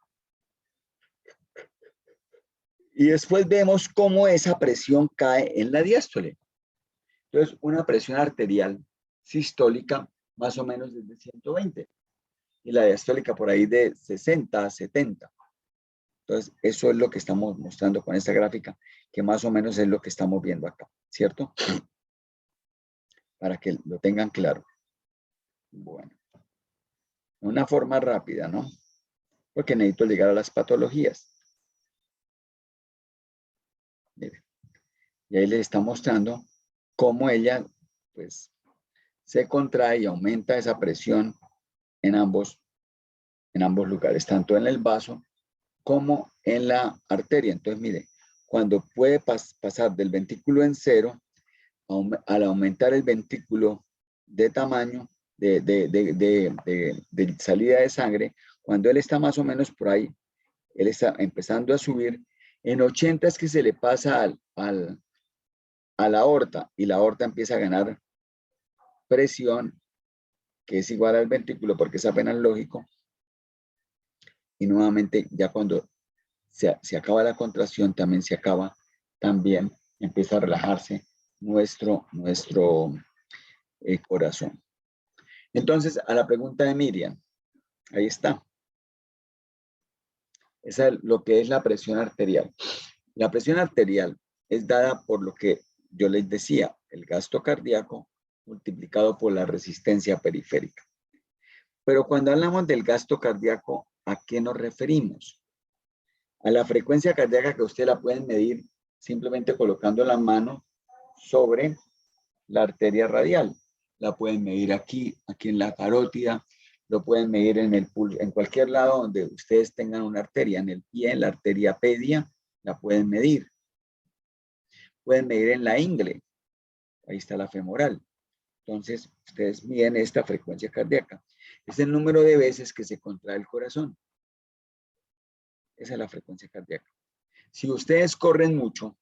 Y después vemos cómo esa presión cae en la diástole. Entonces, una presión arterial sistólica más o menos desde 120 y la diastólica por ahí de 60 a 70. Entonces, eso es lo que estamos mostrando con esta gráfica, que más o menos es lo que estamos viendo acá, ¿cierto? Para que lo tengan claro. Bueno, una forma rápida, ¿no? Porque necesito llegar a las patologías. Miren. Y ahí les está mostrando cómo ella, pues, se contrae y aumenta esa presión en ambos lugares, tanto en el vaso como en la arteria. Entonces, mire, cuando puede pasar del ventrículo en cero, al aumentar el ventrículo de tamaño, de salida de sangre, cuando él está más o menos por ahí, él está empezando a subir, en 80 es que se le pasa a la aorta y la aorta empieza a ganar presión, que es igual al ventrículo porque es apenas lógico, y nuevamente ya cuando se acaba la contracción, también empieza a relajarse nuestro corazón. Entonces, a la pregunta de Miriam, ahí está. Esa es lo que es la presión arterial. La presión arterial es dada por lo que yo les decía, el gasto cardíaco multiplicado por la resistencia periférica. Pero cuando hablamos del gasto cardíaco, ¿a qué nos referimos? A la frecuencia cardíaca que usted la pueden medir simplemente colocando la mano sobre la arteria radial. La pueden medir aquí en la carótida, lo pueden medir en cualquier lado donde ustedes tengan una arteria, en el pie, en la arteria pedia, la pueden medir. Pueden medir en la ingle, ahí está la femoral. Entonces, ustedes miden esta frecuencia cardíaca. Es el número de veces que se contrae el corazón. Esa es la frecuencia cardíaca. Si ustedes corren mucho,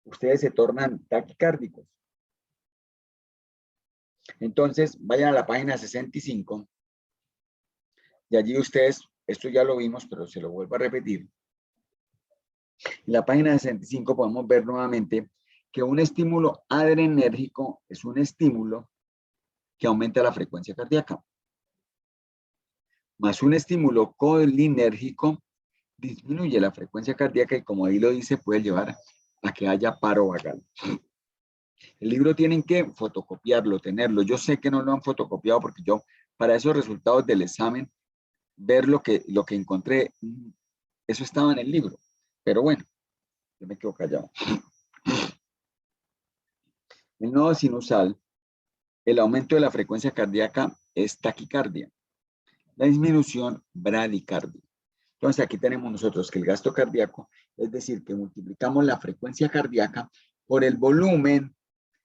ustedes se tornan taquicárdicos. Entonces, vayan a la página 65 y allí ustedes, esto ya lo vimos, pero se lo vuelvo a repetir. En la página 65 podemos ver nuevamente que un estímulo adrenérgico es un estímulo que aumenta la frecuencia cardíaca. Más un estímulo colinérgico disminuye la frecuencia cardíaca y, como ahí lo dice, puede llevar a que haya paro vagal. El libro tienen que fotocopiarlo, tenerlo. Yo sé que no lo han fotocopiado porque yo, para esos resultados del examen, ver lo que encontré, eso estaba en el libro. Pero bueno, yo me quedo callado. El nodo sinusal, el aumento de la frecuencia cardíaca es taquicardia. la disminución bradicardia. Entonces aquí tenemos nosotros que el gasto cardíaco, es decir, que multiplicamos la frecuencia cardíaca por el volumen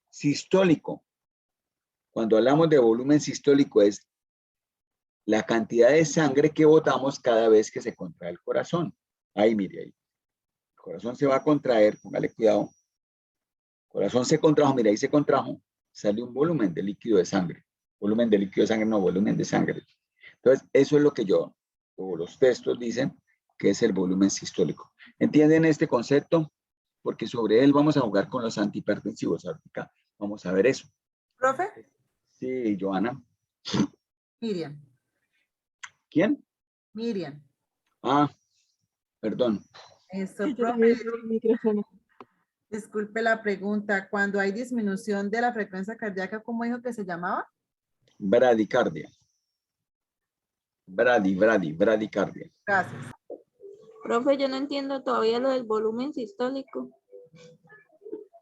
sistólico. Cuando hablamos de volumen sistólico es la cantidad de sangre que botamos cada vez que se contrae el corazón. Ahí, mire, ahí. El corazón se va a contraer, póngale cuidado. El corazón se contrajo, mire, ahí se contrajo, sale un volumen de líquido de sangre. Volumen de líquido de sangre, no, volumen de sangre. Entonces, eso es lo que yo, o los textos dicen, que es el volumen sistólico. ¿Entienden este concepto? Porque sobre él vamos a jugar con los antihipertensivos. Ahorita vamos a ver eso. ¿Profe? Sí, Joana. Miriam. ¿Quién? Miriam. Ah, perdón. Esto, Yo profe, también tengo el micrófono. disculpe la pregunta. Cuando hay disminución de la frecuencia cardíaca, ¿cómo dijo que se llamaba? Bradicardia. Bradicardia. Gracias. Profe, yo no entiendo todavía lo del volumen sistólico.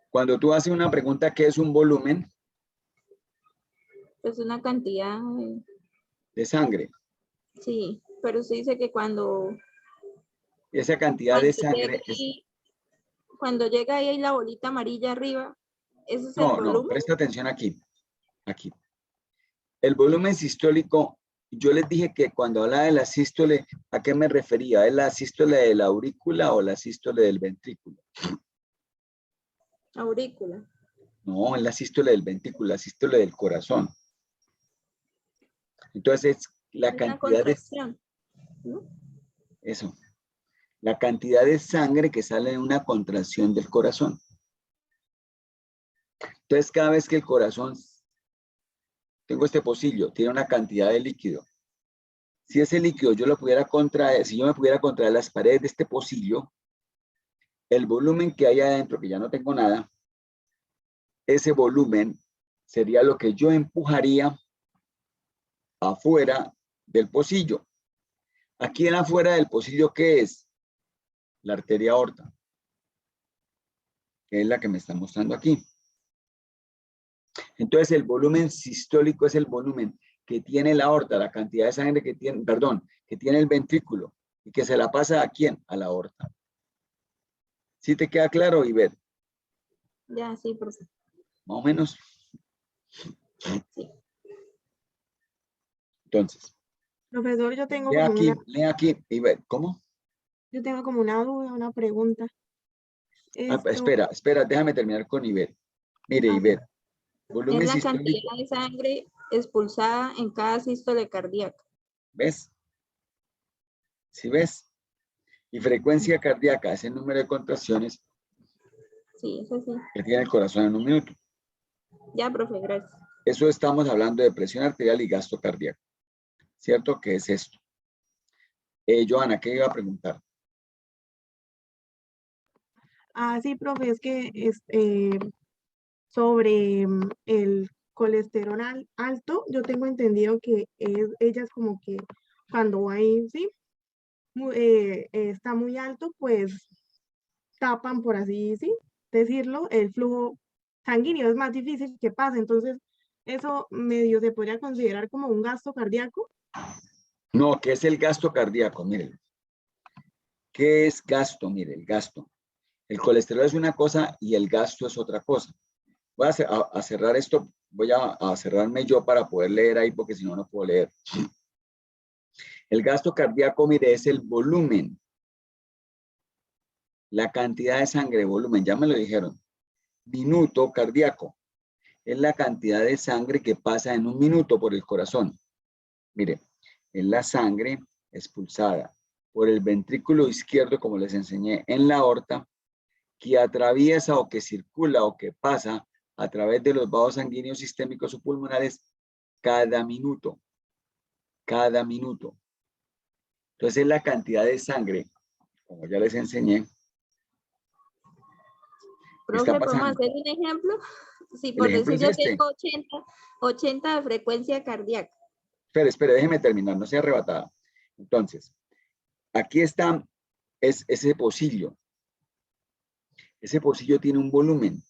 Cuando tú haces una pregunta, ¿qué es un volumen Es una cantidad, de sangre? sí, pero usted dice que cuando Esa cantidad de sangre llega es... ahí, cuando llega ahí hay la bolita amarilla arriba, ¿ese es el No, volumen? presta atención aquí. Aquí. El volumen sistólico, yo les dije que cuando hablaba de la sístole, ¿a qué me refería? ¿Es la sístole de la aurícula o la sístole del ventrículo? Aurícula. No, es la sístole del ventrículo, la sístole del corazón. Entonces, la Es una cantidad de... contracción, ¿no? Eso. La cantidad de sangre que sale de una contracción del corazón. Entonces, cada vez que el corazón, tengo este pocillo, tiene una cantidad de líquido. Si ese líquido yo lo pudiera contraer, si yo me pudiera contraer las paredes de este pocillo, el volumen que hay adentro, que ya no tengo nada, ese volumen sería lo que yo empujaría afuera del pocillo. Aquí en afuera del pocillo, ¿qué es? La arteria aorta, que es la que me está mostrando aquí. Entonces, el volumen sistólico es el volumen que tiene la aorta, la cantidad de sangre que tiene, perdón, que tiene el ventrículo y que se la pasa ¿a quién? A la aorta. ¿Sí te queda claro, Ivette? Ya, sí, profe. Más o menos. Sí. Entonces, Profesor, yo tengo lee aquí, Ivette, ¿cómo? yo tengo como una duda, una pregunta. Espera, déjame terminar con Ivette. Mire, Ah, Ivette, Es volumen la sistólico, cantidad de sangre expulsada en cada sístole cardíaca. ¿ves? ¿Sí ves? Y frecuencia cardíaca es el número de contracciones Sí, eso sí. que tiene el corazón en un minuto. Ya, profe, gracias. Eso estamos hablando de presión arterial y gasto cardíaco. ¿Cierto? ¿Qué es esto? Joana, ¿qué iba a preguntar? sí, profe, es que sobre el colesterol alto, yo tengo entendido que ellas como que cuando hay, sí, está muy alto, pues tapan, por así sí, decirlo, el flujo sanguíneo, es más difícil que pase, entonces eso medio se podría considerar como un gasto cardíaco. No, ¿qué es el gasto cardíaco? Miren. ¿Qué es gasto? Mire, el gasto. El colesterol es una cosa y el gasto es otra cosa. Voy a cerrar esto, voy a cerrarme yo para poder leer ahí porque si no, no puedo leer. El gasto cardíaco, mire, es el volumen. La cantidad de sangre, volumen, ya me lo dijeron. Minuto cardíaco. Es la cantidad de sangre que pasa en un minuto por el corazón. Mire, es la sangre expulsada por el ventrículo izquierdo, como les enseñé, en la aorta, que atraviesa o que circula o que pasa a través de los vasos sanguíneos sistémicos o pulmonares cada minuto. Cada minuto. Entonces, la cantidad de sangre, como ya les enseñé, Profe, está ¿podemos pasando. hacer un ejemplo? Si El por ejemplo decir es yo este. tengo 80 de frecuencia cardíaca. Espere, déjeme terminar, no sea arrebatada. Entonces, aquí está ese pocillo. Ese pocillo tiene un volumen.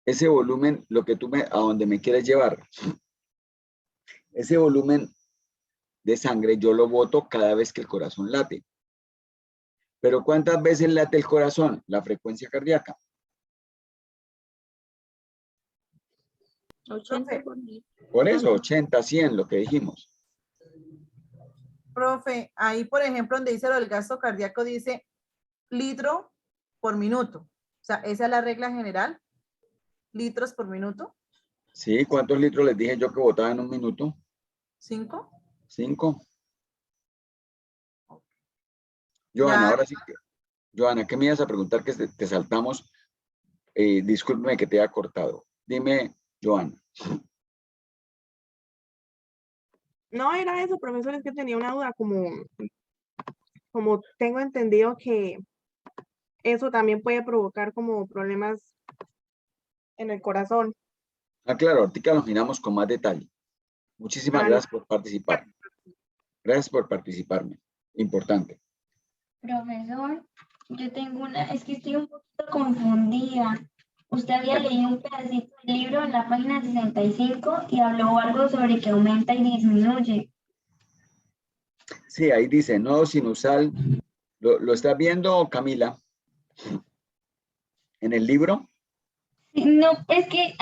Ese volumen, lo que a donde me quieres llevar. Ese volumen de sangre yo lo boto cada vez que el corazón late. Pero ¿cuántas veces late el corazón? La frecuencia cardíaca. 80 por mil. Por eso, 80, 100, lo que dijimos. Profe, ahí por ejemplo donde dice lo del gasto cardíaco dice litro por minuto. O sea, esa es la regla general. Litros por minuto. Sí, ¿cuántos litros les dije yo que botaba en un minuto? 5. 5. Joana, Ya. ahora sí que. Joana, ¿qué me ibas a preguntar que te saltamos? Discúlpeme que te haya cortado. Dime, Joana. No era eso, profesor, es que tenía una duda, como tengo entendido que eso también puede provocar como problemas en el corazón. Ah, claro, ahorita los miramos con más detalle. Muchísimas Ah, gracias por participar. Gracias por participarme. Importante. Profesor, yo tengo es que estoy un poquito confundida. Usted había leído un pedacito del libro en la página 65 y habló algo sobre que aumenta y disminuye. Sí, ahí dice, nodo sinusal. ¿Lo estás viendo, Camila? ¿En el libro? Sí, no, es que,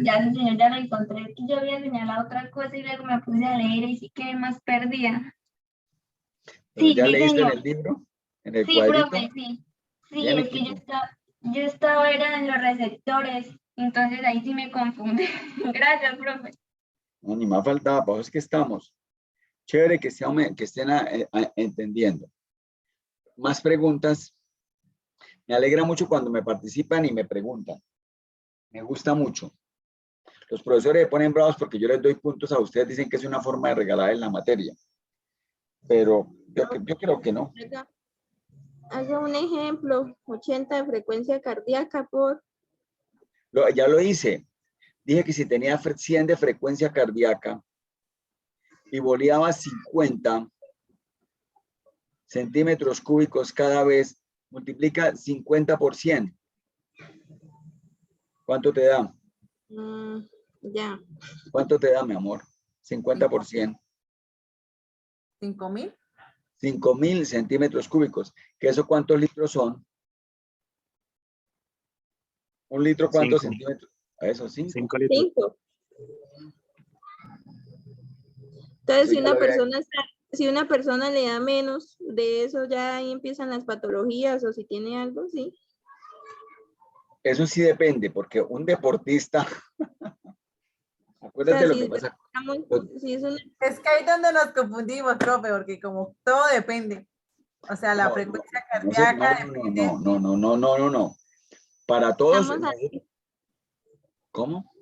ya, señor, ya lo encontré. Es que yo había señalado otra cosa y luego me puse a leer y sí quedé más perdida. ¿Pero Sí, ya sí, leíste en señor. el libro? ¿En el Sí, cuadrito? profe, sí. Sí, Bien, es que equipo. yo estaba era en los receptores, entonces ahí sí me confundí. Gracias, profe. No, ni más faltaba, pues es que estamos. Chévere que estén entendiendo. Más preguntas. Me alegra mucho cuando me participan y me preguntan. Me gusta mucho. Los profesores se ponen bravos porque yo les doy puntos a ustedes, dicen que es una forma de regalar en la materia. Pero yo creo que no. Haga un ejemplo, 80 de frecuencia cardíaca por... Ya lo hice. Dije que si tenía 100 de frecuencia cardíaca y boleaba 50 centímetros cúbicos cada vez, multiplica 50 por 100. ¿Cuánto te da? Ya. ¿Cuánto te da, mi amor? 50 por 100. 5.000. 5.000 centímetros cúbicos. ¿Que eso cuántos litros son? ¿Un litro cuántos 5. centímetros? A eso, 5. 5 litros. 5. Entonces, Eso ya lo había- si una persona le da menos de eso, ya ahí empiezan las patologías o si tiene algo, sí. Eso sí depende, porque un deportista, acuérdate lo que pasa. Si es una... Es que ahí es donde nos confundimos, profe, porque como todo depende. O sea, la No, frecuencia cardíaca depende. no. Para todos. Estamos ¿Cómo?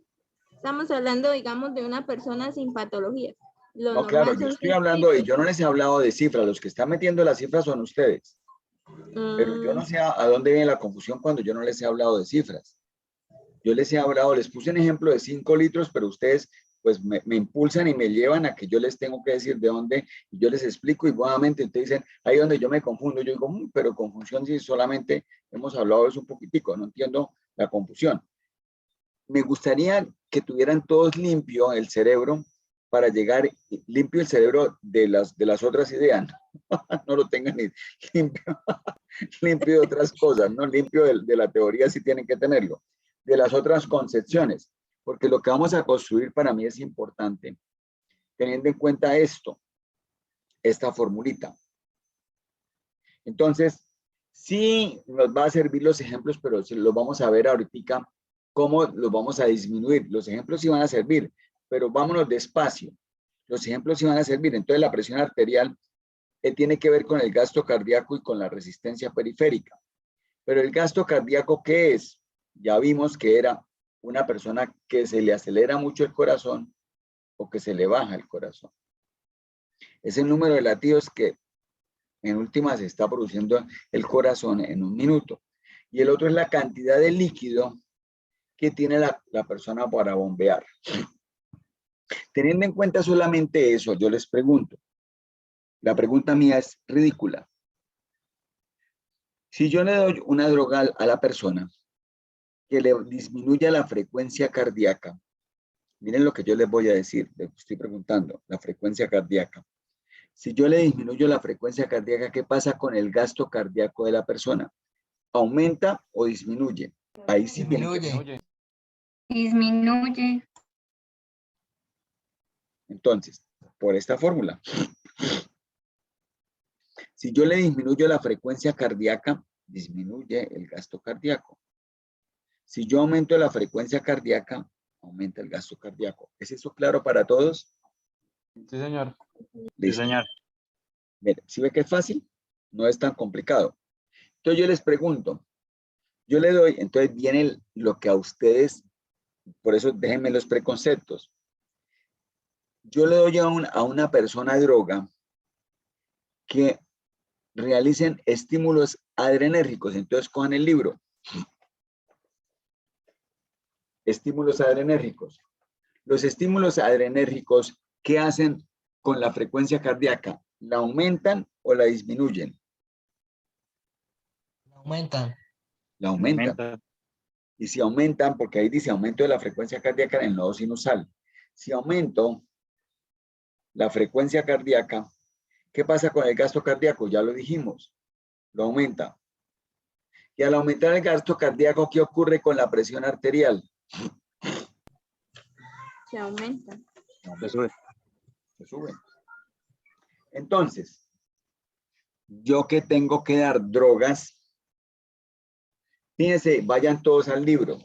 Estamos hablando, digamos, de una persona sin patologías. Lo No, claro, normal yo son estoy hablando y yo no les he hablado de cifras. Los que están metiendo las cifras son ustedes. Pero yo no sé a dónde viene la confusión cuando yo no les he hablado de cifras. Yo les he hablado, les puse un ejemplo de 5 litros, pero ustedes pues me impulsan y me llevan a que yo les tengo que decir de dónde, y yo les explico y nuevamente ustedes dicen, ahí donde yo me confundo, yo digo, pero confusión si solamente hemos hablado de eso un poquitico, no entiendo la confusión. Me gustaría que tuvieran todos limpio el cerebro para llegar limpio el cerebro de las otras ideas, no lo tengan ni limpio de otras cosas, no limpio de la teoría si tienen que tenerlo, de las otras concepciones, porque lo que vamos a construir para mí es importante, teniendo en cuenta esta formulita. Entonces, sí nos va a servir los ejemplos, pero los vamos a ver ahorita cómo los vamos a disminuir. Los ejemplos sí van a servir, pero vámonos despacio. Los ejemplos sí van a servir. Entonces, la presión arterial tiene que ver con el gasto cardíaco y con la resistencia periférica. Pero el gasto cardíaco, ¿qué es? Ya vimos que era una persona que se le acelera mucho el corazón o que se le baja el corazón. Es el número de latidos que en última se está produciendo el corazón en un minuto. Y el otro es la cantidad de líquido que tiene la persona para bombear. Teniendo en cuenta solamente eso, yo les pregunto. La pregunta mía es ridícula. Si yo le doy una droga a la persona que le disminuya la frecuencia cardíaca Miren lo que yo les voy a decir, les estoy preguntando, la frecuencia cardíaca. Si yo le disminuyo la frecuencia cardíaca, ¿qué pasa con el gasto cardíaco de la persona? ¿Aumenta o disminuye? Ahí sí tiene que- Disminuye. Disminuye. Entonces, por esta fórmula. Si yo le disminuyo la frecuencia cardíaca, disminuye el gasto cardíaco. Si yo aumento la frecuencia cardíaca, aumenta el gasto cardíaco. ¿Es eso claro para todos? Sí, señor. Sí, Listo. señor. Mire, ¿sí ve que es fácil? No es tan complicado. Entonces yo les pregunto, yo le doy, entonces viene lo que a ustedes, por eso déjenme los preconceptos. Yo le doy a una persona droga que realicen estímulos adrenérgicos. Entonces cojan el libro. Estímulos adrenérgicos. Los estímulos adrenérgicos, ¿qué hacen con la frecuencia cardíaca? ¿La aumentan o la disminuyen? Aumentan. La aumentan. Y si aumentan, porque ahí dice aumento de la frecuencia cardíaca en el nodo sinusal. Si aumento la frecuencia cardíaca, ¿qué pasa con el gasto cardíaco? Ya lo dijimos, lo aumenta. Y al aumentar el gasto cardíaco, ¿qué ocurre con la presión arterial? Se aumenta. Se sube. Se sube. Entonces, yo que tengo que dar drogas, fíjense, vayan todos al libro.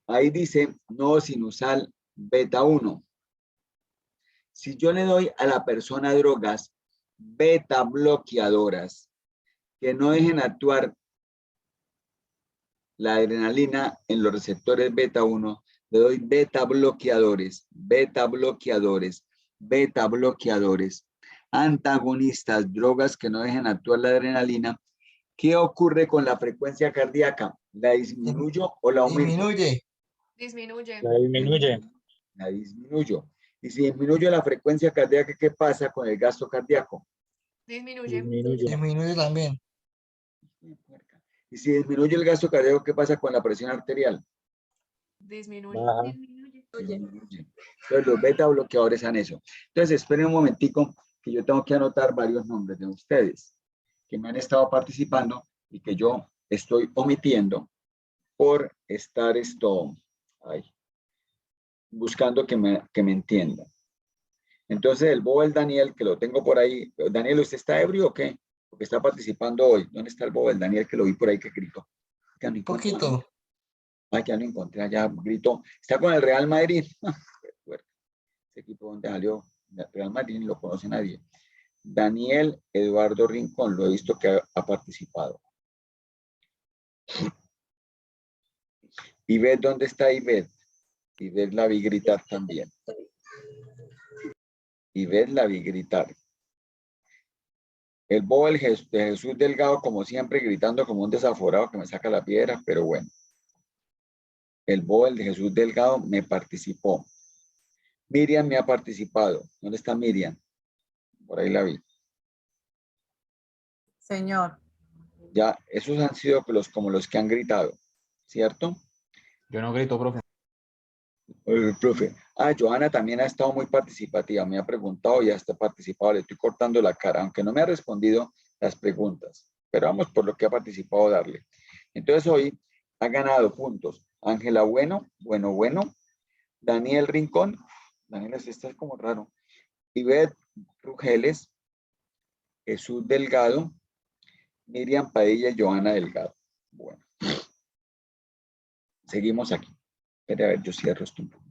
Ahí dice nodo sinusal beta 1. Si yo le doy a la persona drogas beta bloqueadoras que no dejen actuar la adrenalina en los receptores beta 1, le doy beta bloqueadores, antagonistas, drogas que no dejen actuar la adrenalina. ¿Qué ocurre con la frecuencia cardíaca? ¿La disminuyo o la aumento? Disminuye. Disminuye. La disminuye. La disminuyo. Y si disminuyo la frecuencia cardíaca, ¿qué pasa con el gasto cardíaco? Disminuye. Disminuye. Disminuye también. Y si disminuye el gasto cardíaco, ¿qué pasa con la presión arterial? Disminuye. Baja. Disminuye. Entonces los beta bloqueadores han eso. Entonces esperen un momentico que yo tengo que anotar varios nombres de ustedes que me han estado participando y que yo estoy omitiendo por estar buscando que me entiendan. Entonces el bobo del Daniel, que lo tengo por ahí. Daniel, ¿usted está ebrio o qué? Porque está participando hoy. ¿Dónde está el bobo del Daniel que lo vi por ahí que gritó? Ya no encuentro. Poquito. Ay, ya lo encontré, allá gritó. Está con el Real Madrid. Ese equipo donde salió el Real Madrid ni lo conoce nadie. Daniel Eduardo Rincón, lo he visto que ha participado. Ivette, ¿dónde está Ivette? Ivette la vi gritar también. Ivette la vi gritar. El bobo de Jesús Delgado, como siempre, gritando como un desaforado que me saca la piedra, pero bueno. El bobo de Jesús Delgado me participó. Miriam me ha participado. ¿Dónde está Miriam? Por ahí la vi. Señor. Ya, esos han sido como los que han gritado, ¿cierto? Yo no grito, profe. Profe. Johanna también ha estado muy participativa, me ha preguntado y hasta participado, le estoy cortando la cara, aunque no me ha respondido las preguntas, pero vamos por lo que ha participado darle. Entonces hoy ha ganado puntos Ángela Bueno, Daniel Rincón, Daniel, este es como raro, Ivette Rugeles, Jesús Delgado, Miriam Padilla y Johanna Delgado. Bueno, seguimos aquí. Espera, a ver, yo cierro esto un poquito.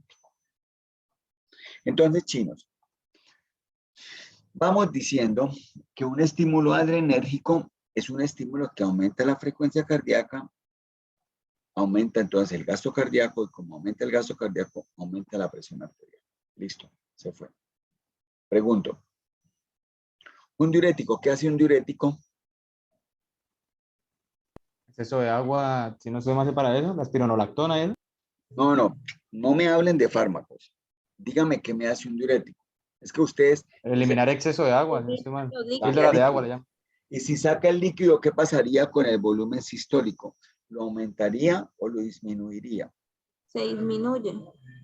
Entonces, chinos, vamos diciendo que un estímulo adrenérgico es un estímulo que aumenta la frecuencia cardíaca, aumenta entonces el gasto cardíaco y como aumenta el gasto cardíaco, aumenta la presión arterial. Listo, se fue. Pregunto, ¿un diurético? ¿Qué hace un diurético? Exceso de agua, si no estoy más para eso, la espironolactona, ¿es? No me hablen de fármacos. Dígame qué me hace un diurético. Es que ustedes... Eliminar exceso de agua, si no estoy mal. Los líquidos. Píldora de agua le llaman. Y si saca el líquido, ¿qué pasaría con el volumen sistólico? ¿Lo aumentaría o lo disminuiría? Se disminuye.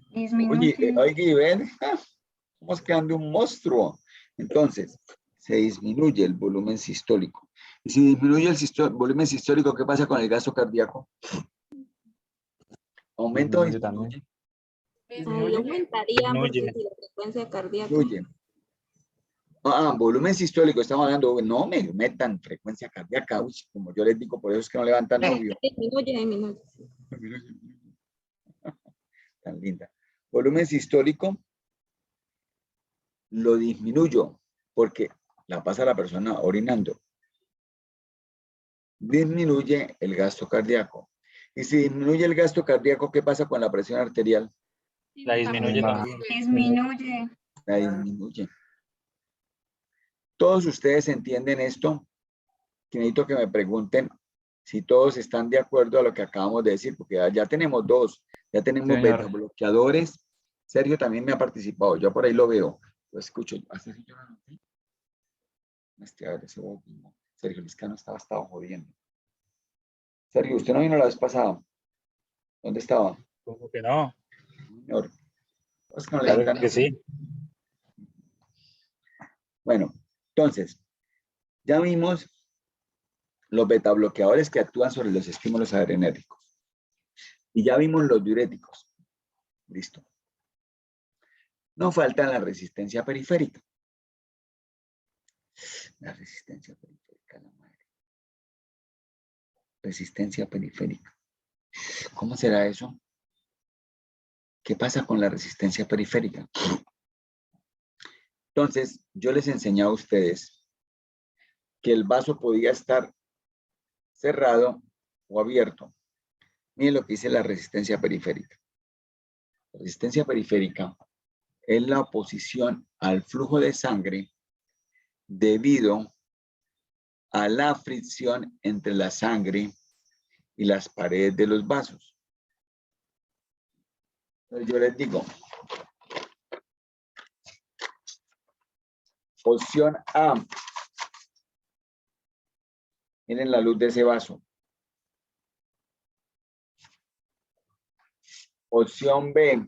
Disminuye. Oye, y ven, estamos creando un monstruo. Entonces, se disminuye el volumen sistólico. Y si disminuye el volumen sistólico, ¿qué pasa con el gasto cardíaco? ¿Aumenta o Disminuye también. disminuye? Ahí Disminuye. aumentaría porque Disminuye. si la frecuencia cardíaca. Disminuye. Volumen sistólico, estamos hablando, no me metan frecuencia cardíaca, uy, como yo les digo, por eso es que no levantan novio. Disminuye. Tan linda. Volumen sistólico lo disminuyo porque la pasa la persona orinando. Disminuye el gasto cardíaco. Y si disminuye el gasto cardíaco, ¿qué pasa con la presión arterial? La disminuye También también. Disminuye. La disminuye. ¿Todos ustedes entienden esto? Que necesito que me pregunten si todos están de acuerdo a lo que acabamos de decir, porque ya tenemos dos. Ya tenemos Señor. beta bloqueadores. Sergio también me ha participado. Yo por ahí lo veo. Lo escucho. ¿Hace yo no noté? A ver, ese bobo. Sergio Liscano estaba jodiendo. Sergio, usted no vino la vez pasada. ¿Dónde estaba? ¿Cómo que no? Señor. Es que no Claro levantan. que sí. Bueno, entonces, ya vimos los beta bloqueadores que actúan sobre los estímulos adrenérgicos. Y ya vimos los diuréticos. Listo. No falta la resistencia periférica. La resistencia periférica, la madre. Resistencia periférica. ¿Cómo será eso? ¿Qué pasa con la resistencia periférica? Entonces, yo les enseñé a ustedes que el vaso podía estar cerrado o abierto. Miren lo que dice la resistencia periférica. La resistencia periférica es la oposición al flujo de sangre debido a la fricción entre la sangre y las paredes de los vasos. Entonces yo les digo, opción A, miren la luz de ese vaso. Opción B,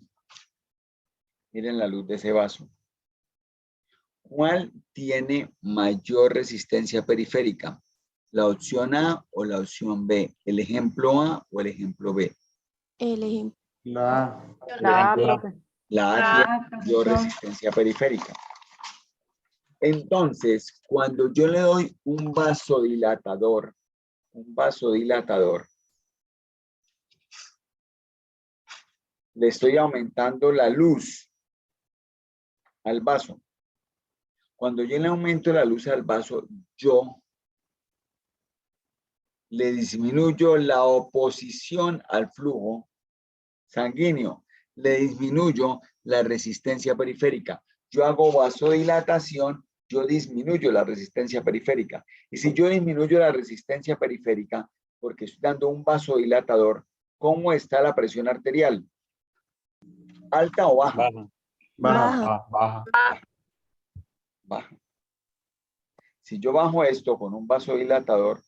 miren la luz de ese vaso. ¿Cuál tiene mayor resistencia periférica? ¿La opción A o la opción B? ¿El ejemplo A o el ejemplo B? El ejemplo. La La A, Ejemplo. profe. La A Ah, tiene mayor profesor. resistencia periférica. Entonces, cuando yo le doy un vasodilatador, le estoy aumentando la luz al vaso. Cuando yo le aumento la luz al vaso, yo le disminuyo la oposición al flujo sanguíneo, le disminuyo la resistencia periférica. Yo hago vasodilatación, yo disminuyo la resistencia periférica. Y si yo disminuyo la resistencia periférica, porque estoy dando un vasodilatador, ¿cómo está la presión arterial? ¿Alta o baja? Baja. baja. Baja. Si yo bajo esto con un vasodilatador,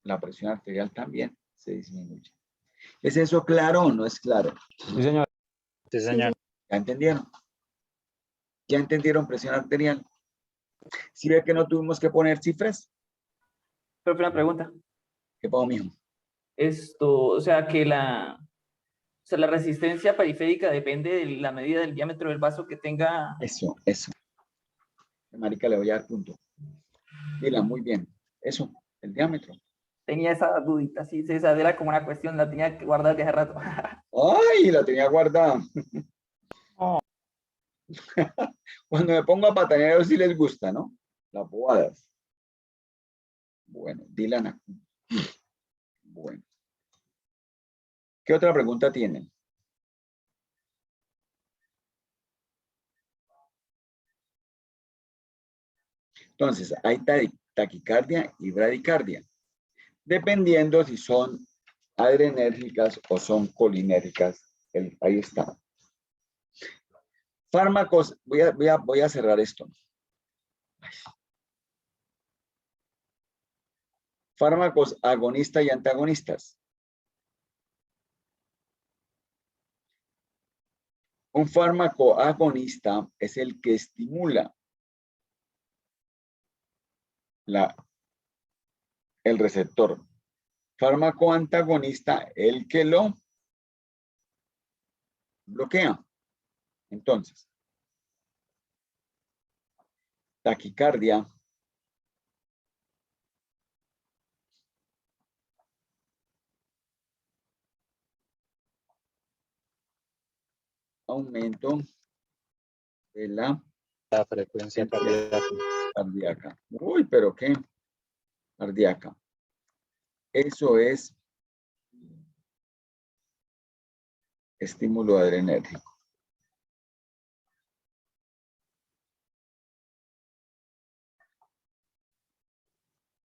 la presión arterial también se disminuye. ¿Es eso claro o no es claro? Sí, señor. Sí, señor. ¿Ya entendieron? ¿Ya entendieron presión arterial? ¿Sí ve que no tuvimos que poner cifras? Profe, una pregunta. ¿Qué pongo, mijo? O sea, que la resistencia periférica depende de la medida del diámetro del vaso que tenga. Eso. Marica, le voy a dar punto. Dila, muy bien. Eso, el diámetro. Tenía esa dudita, sí, esa era como una cuestión, la tenía que guardar de hace rato. ¡Ay! La tenía guardada. Oh. Cuando me pongo a patanear, sí les gusta, ¿no? Las bobadas. Bueno, Dilana. Bueno. ¿Qué otra pregunta tienen? Entonces, hay taquicardia y bradicardia, dependiendo si son adrenérgicas o son colinérgicas. Ahí está. Fármacos, voy a cerrar esto. Fármacos agonistas y antagonistas. Un fármaco agonista es el que estimula el receptor. Fármaco antagonista, el que lo bloquea. Entonces, taquicardia, aumento de la frecuencia cardíaca. Uy, pero qué cardíaca. Eso es estímulo adrenérgico.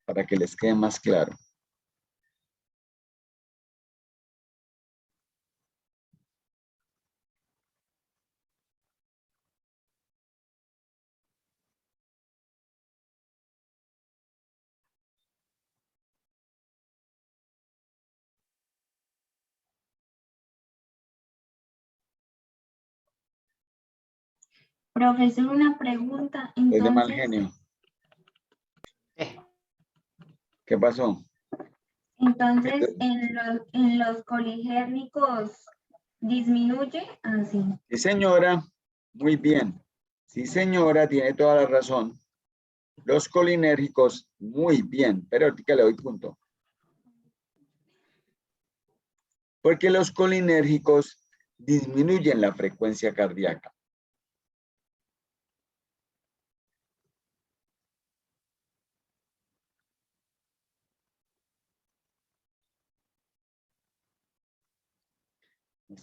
Para que les quede más claro. Profesor, una pregunta. Es de mal Entonces, genio. ¿Qué pasó? entonces en los coligérnicos disminuye así. Sí, señora. Muy bien. Sí, señora, tiene toda la razón. Los colinérgicos, muy bien. Pero ahorita le doy punto. Porque los colinérgicos disminuyen la frecuencia cardíaca.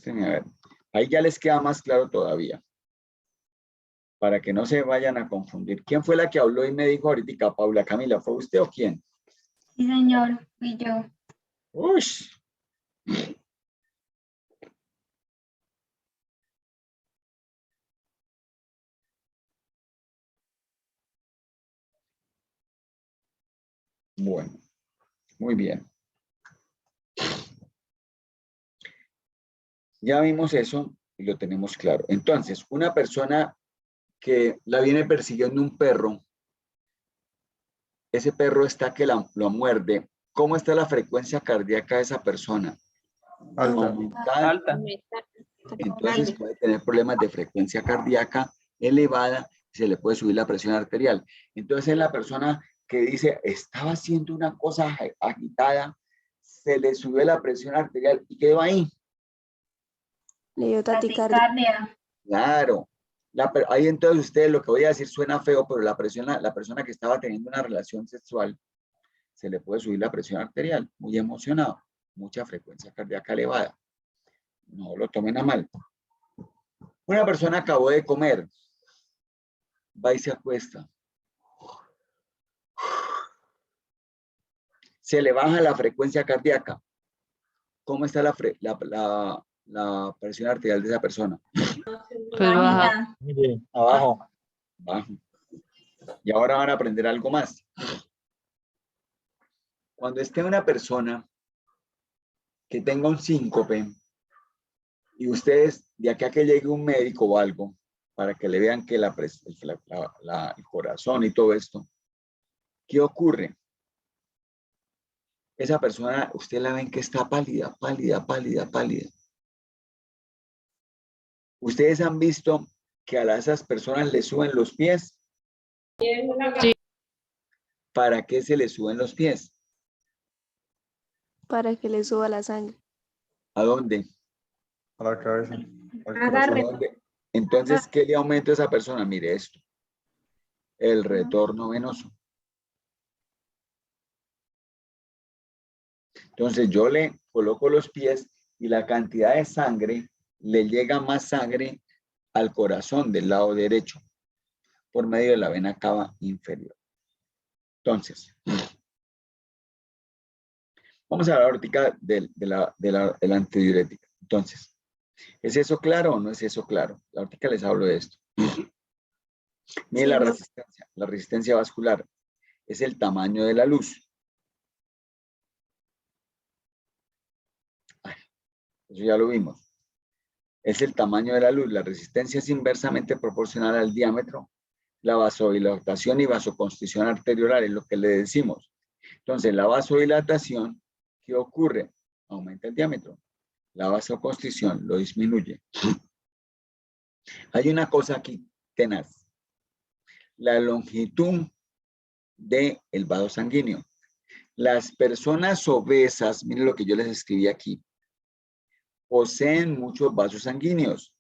A ver, ahí ya les queda más claro todavía. Para que no se vayan a confundir. ¿Quién fue la que habló y me dijo ahorita, Paula Camila? ¿Fue usted o quién? Sí, señor, fui yo. Uy. Bueno, muy bien. Ya vimos eso y lo tenemos claro. Entonces, una persona que la viene persiguiendo un perro, ese perro está que lo muerde. ¿Cómo está la frecuencia cardíaca de esa persona? Alta. Aumentada. Alta. Entonces puede tener problemas de frecuencia cardíaca elevada, se le puede subir la presión arterial. Entonces la persona que dice, estaba haciendo una cosa agitada, se le subió la presión arterial y quedó ahí. Le dio taquicardia. Taquicardia. Claro. Ahí entonces ustedes lo que voy a decir suena feo, pero la persona que estaba teniendo una relación sexual, se le puede subir la presión arterial, muy emocionado, mucha frecuencia cardíaca elevada. No lo tomen a mal. Una persona acabó de comer, va y se acuesta. Se le baja la frecuencia cardíaca. ¿Cómo está la presión arterial de esa persona? Bajita. Abajo. Bajo. Y ahora van a aprender algo más. Cuando esté una persona que tenga un síncope y ustedes, de aquí a que llegue un médico o algo, para que le vean que el corazón y todo esto, ¿qué ocurre? Esa persona, usted la ven que está pálida, pálida, pálida, pálida. ¿Ustedes han visto que a esas personas les suben los pies? Sí. ¿Para qué se les suben los pies? Para que le suba la sangre. ¿A dónde? A la cabeza. Agarre. ¿A dónde? Entonces, ¿qué le aumenta a esa persona? Mire esto. El retorno venoso. Entonces, yo le coloco los pies y la cantidad de sangre, le llega más sangre al corazón del lado derecho por medio de la vena cava inferior. Entonces, vamos a hablar ahorita de la antidiurética. Entonces, ¿es eso claro o no es eso claro? Ahorita les hablo de esto. Miren la resistencia vascular es el tamaño de la luz. Eso ya lo vimos. es el tamaño de la luz. La resistencia es inversamente proporcional al diámetro. La vasodilatación y vasoconstricción arteriolar es lo que le decimos. Entonces, la vasodilatación, ¿qué ocurre? Aumenta el diámetro. La vasoconstricción lo disminuye. Hay una cosa aquí tenaz. La longitud del vaso sanguíneo. Las personas obesas, miren lo que yo les escribí aquí, poseen muchos vasos sanguíneos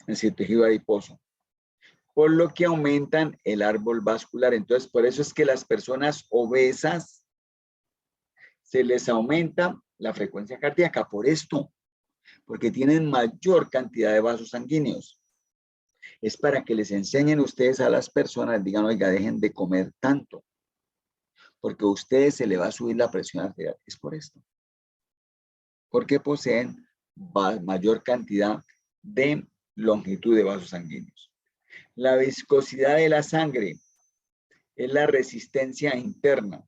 en su tejido adiposo, por lo que aumentan el árbol vascular. Entonces, por eso es que las personas obesas se les aumenta la frecuencia cardíaca, por esto, porque tienen mayor cantidad de vasos sanguíneos. Es para que les enseñen ustedes a las personas, digan, oiga, dejen de comer tanto, porque a ustedes se le va a subir la presión arterial. Es por esto. Porque poseen mayor cantidad de longitud de vasos sanguíneos. La viscosidad de la sangre es la resistencia interna.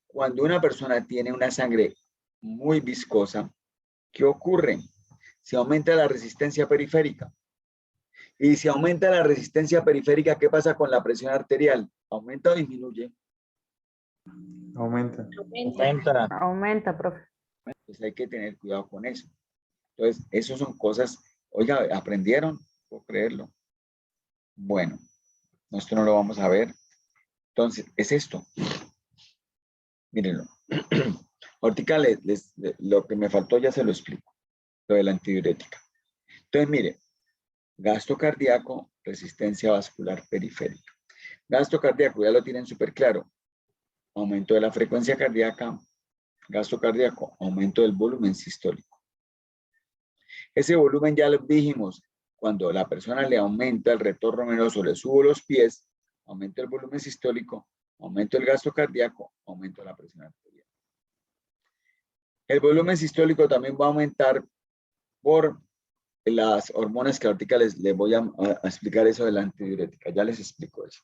Cuando una persona tiene una sangre muy viscosa, ¿qué ocurre? Se aumenta la resistencia periférica. Y si aumenta la resistencia periférica, ¿qué pasa con la presión arterial? ¿Aumenta o disminuye? Aumenta. Aumenta, profe. Pues hay que tener cuidado con eso. Entonces, esas son cosas, oiga, ¿aprendieron? Puedo creerlo. Bueno, esto no lo vamos a ver. Entonces, es esto. Mírenlo. Ahorita lo que me faltó ya se lo explico. Lo de la antidiurética. Entonces, mire, gasto cardíaco, resistencia vascular periférica. Gasto cardíaco, ya lo tienen súper claro. Aumento de la frecuencia cardíaca, gasto cardíaco, aumento del volumen sistólico. Ese volumen ya lo dijimos, cuando la persona le aumenta el retorno venoso, le subo los pies, aumenta el volumen sistólico, aumento el gasto cardíaco, aumento la presión arterial. El volumen sistólico también va a aumentar por las hormonas que ahorita les voy a explicar eso de la antidiurética. Ya les explico eso.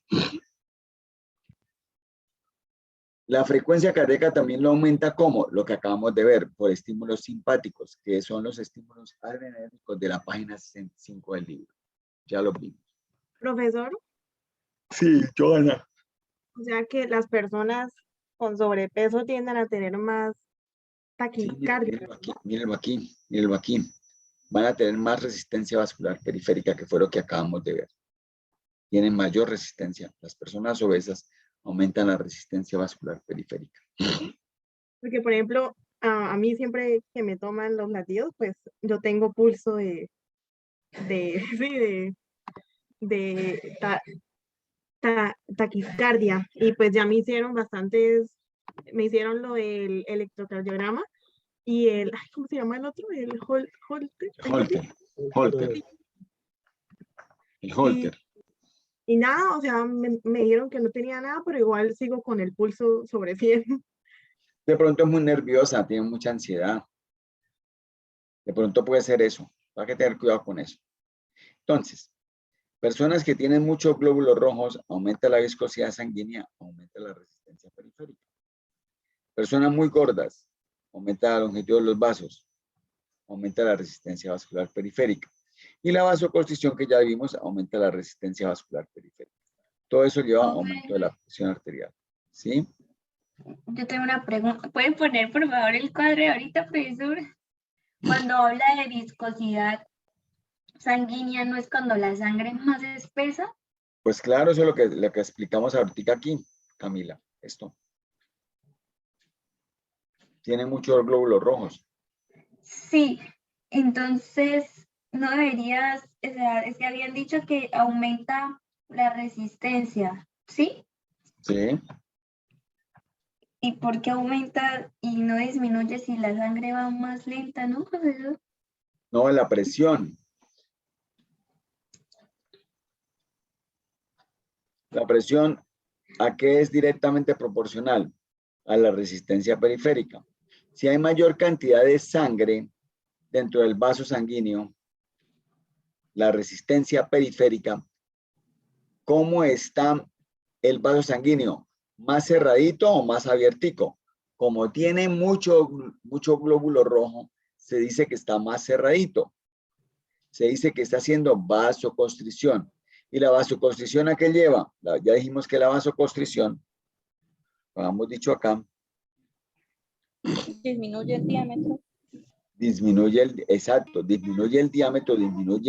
La frecuencia cardíaca también lo aumenta como lo que acabamos de ver, por estímulos simpáticos, que son los estímulos adrenérgicos de la página 65 del libro. Ya lo vimos. Profesor, Sí, Joana. o sea que las personas con sobrepeso tienden a tener más Sí, taquicardia. mírenlo aquí, mírenlo aquí. Van a tener más resistencia vascular periférica, que fue lo que acabamos de ver. Tienen mayor resistencia. Las personas obesas aumentan la resistencia vascular periférica. Porque, por ejemplo, a mí siempre que me toman los latidos, pues yo tengo pulso taquicardia. Y pues ya me hicieron me hicieron lo del electrocardiograma y ¿cómo se llama el otro? El Holter. El Holter. Y nada, o sea, me dijeron que no tenía nada, pero igual sigo con el pulso sobre 100. De pronto es muy nerviosa, tiene mucha ansiedad. De pronto puede ser eso. Hay que tener cuidado con eso. Entonces, personas que tienen muchos glóbulos rojos, aumenta la viscosidad sanguínea, aumenta la resistencia periférica. Personas muy gordas, aumenta la longitud de los vasos, aumenta la resistencia vascular periférica. Y la vasoconstricción que ya vimos aumenta la resistencia vascular periférica. Todo eso lleva a aumento de la presión arterial. ¿Sí? Yo tengo una pregunta. ¿Pueden poner, por favor, el cuadro ahorita, profesor? Cuando habla de viscosidad sanguínea, ¿no es cuando la sangre es más espesa? Pues claro, eso es lo que explicamos ahorita aquí, Camila. Esto. Tiene muchos glóbulos rojos. Sí, entonces no deberías, o sea, es que habían dicho que aumenta la resistencia, ¿sí? Sí. ¿Y por qué aumenta y no disminuye si la sangre va más lenta, no, profesor? No, la presión. La presión, ¿a qué es directamente proporcional? A la resistencia periférica. Si hay mayor cantidad de sangre dentro del vaso sanguíneo, la resistencia periférica, ¿cómo está el vaso sanguíneo? ¿Más cerradito o más abiertico? Como tiene mucho glóbulo rojo, se dice que está más cerradito. se dice que está haciendo vasoconstricción. ¿Y la vasoconstricción a qué lleva? Ya dijimos que la vasoconstricción, lo hemos dicho acá, Disminuye el diámetro. disminuye disminuye el diámetro,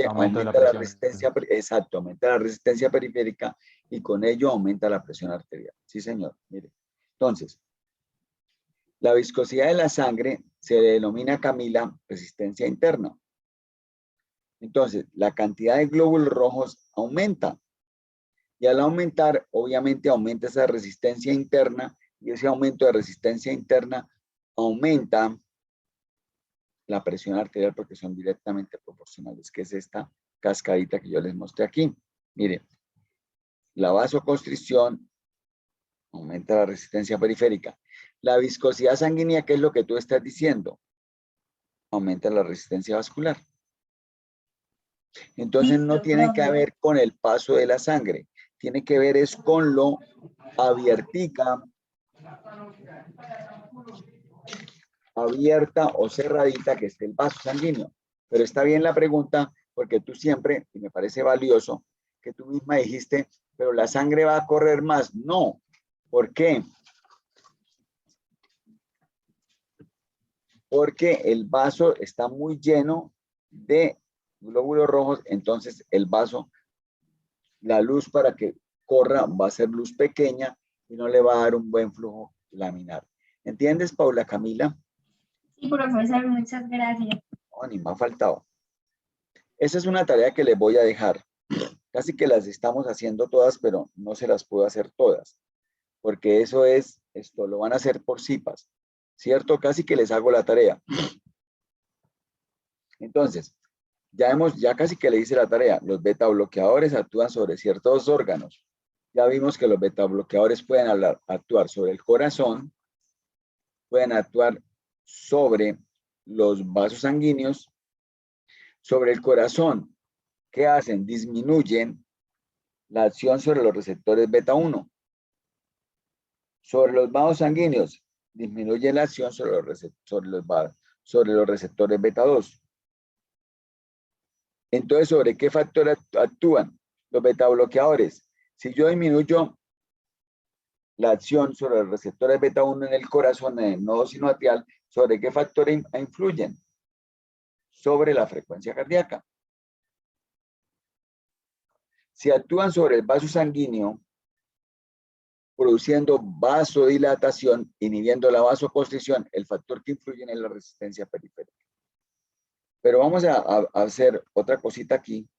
aumenta la presión. resistencia, exacto, aumenta la resistencia periférica y con ello aumenta la presión arterial. Sí, señor, mire. Entonces, la viscosidad de la sangre se denomina, Camila, resistencia interna. Entonces, la cantidad de glóbulos rojos aumenta. Y al aumentar, obviamente aumenta esa resistencia interna y ese aumento de resistencia interna aumenta la presión arterial porque son directamente proporcionales, que es esta cascadita que yo les mostré aquí. Mire, la vasoconstricción aumenta la resistencia periférica. La viscosidad sanguínea, ¿qué es lo que tú estás diciendo? Aumenta la resistencia vascular. Entonces no tiene que ver con el paso de la sangre, tiene que ver es con lo abierta o cerradita que esté el vaso sanguíneo. Pero está bien la pregunta porque tú siempre, y me parece valioso, que tú misma dijiste, pero la sangre va a correr más. No. ¿Por qué? Porque el vaso está muy lleno de glóbulos rojos, entonces el vaso, la luz para que corra va a ser luz pequeña y no le va a dar un buen flujo laminar. ¿Entiendes, Paula Camila? Sí, profesor, muchas gracias. Oh, ni me ha faltado. Esa es una tarea que les voy a dejar. Casi que las estamos haciendo todas, pero no se las puedo hacer todas. Porque esto lo van a hacer por CIPAS. ¿Cierto? Casi que les hago la tarea. Entonces, ya casi que le hice la tarea. Los beta bloqueadores actúan sobre ciertos órganos. Ya vimos que los beta bloqueadores pueden actuar sobre el corazón, pueden actuar sobre los vasos sanguíneos, sobre el corazón. ¿Qué hacen? Disminuyen la acción sobre los receptores beta 1. Sobre los vasos sanguíneos, disminuyen la acción sobre los receptores beta 2. Entonces, ¿sobre qué factores actúan los beta bloqueadores? Si yo disminuyo la acción sobre los receptores beta 1 en el corazón, en el nodo sinoatrial, ¿sobre qué factores influyen? Sobre la frecuencia cardíaca. Si actúan sobre el vaso sanguíneo, produciendo vasodilatación, inhibiendo la vasoconstricción, el factor que influye en la resistencia periférica. Pero vamos a hacer otra cosita aquí,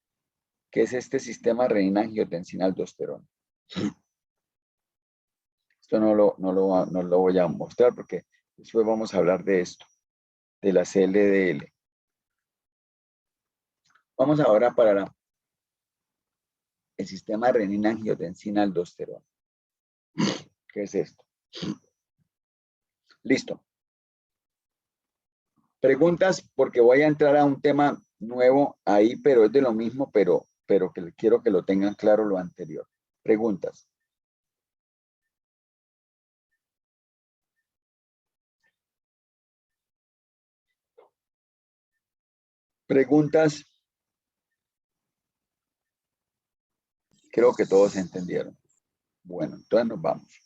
que es este sistema renina-angiotensina-aldosterona. Esto no lo voy a mostrar porque después vamos a hablar de esto, de la CLDL. Vamos ahora para el sistema renina-angiotensina-aldosterona. ¿Qué es esto? Listo. Preguntas, porque voy a entrar a un tema nuevo ahí, pero es de lo mismo, pero que quiero que lo tengan claro lo anterior. Preguntas. Preguntas. Creo que todos entendieron. Bueno, entonces nos vamos.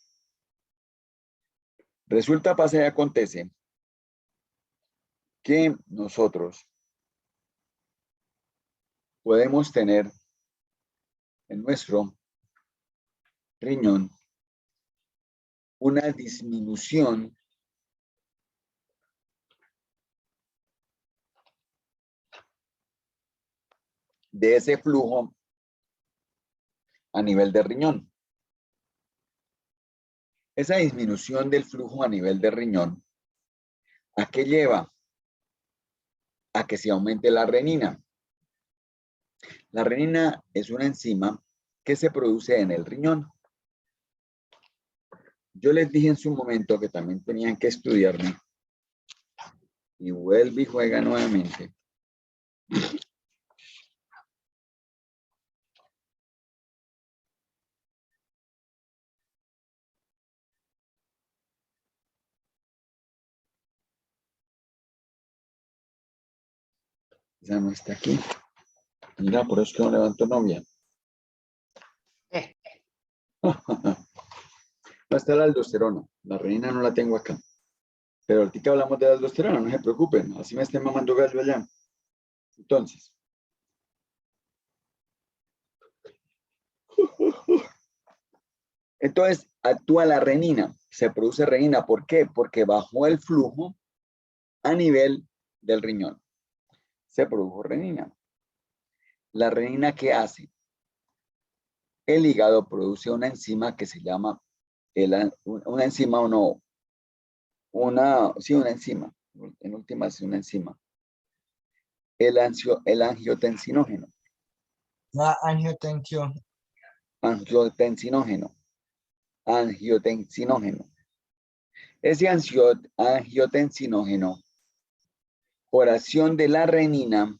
Resulta, pasa y acontece que nosotros podemos tener en nuestro riñón una disminución de ese flujo a nivel de riñón. Esa disminución del flujo a nivel de riñón, ¿a qué lleva? A que se aumente la renina. La renina es una enzima que se produce en el riñón. Yo les dije en su momento que también tenían que estudiarme y vuelve y juega nuevamente. Ya no está aquí. Mira, por eso es que no levanto novia. No está la aldosterona. La renina no la tengo acá. Pero ahorita hablamos de la aldosterona, no se preocupen. Así me estén mamando gallo allá. Entonces. Entonces, actúa la renina. Se produce renina. ¿Por qué? Porque bajó el flujo a nivel del riñón. Se produjo renina. ¿La renina qué hace? El hígado produce una enzima que se llama, una enzima o no, una enzima, en última es una enzima, el angiotensinógeno. Angiotensinógeno. Ese angiotensinógeno, por acción de la renina,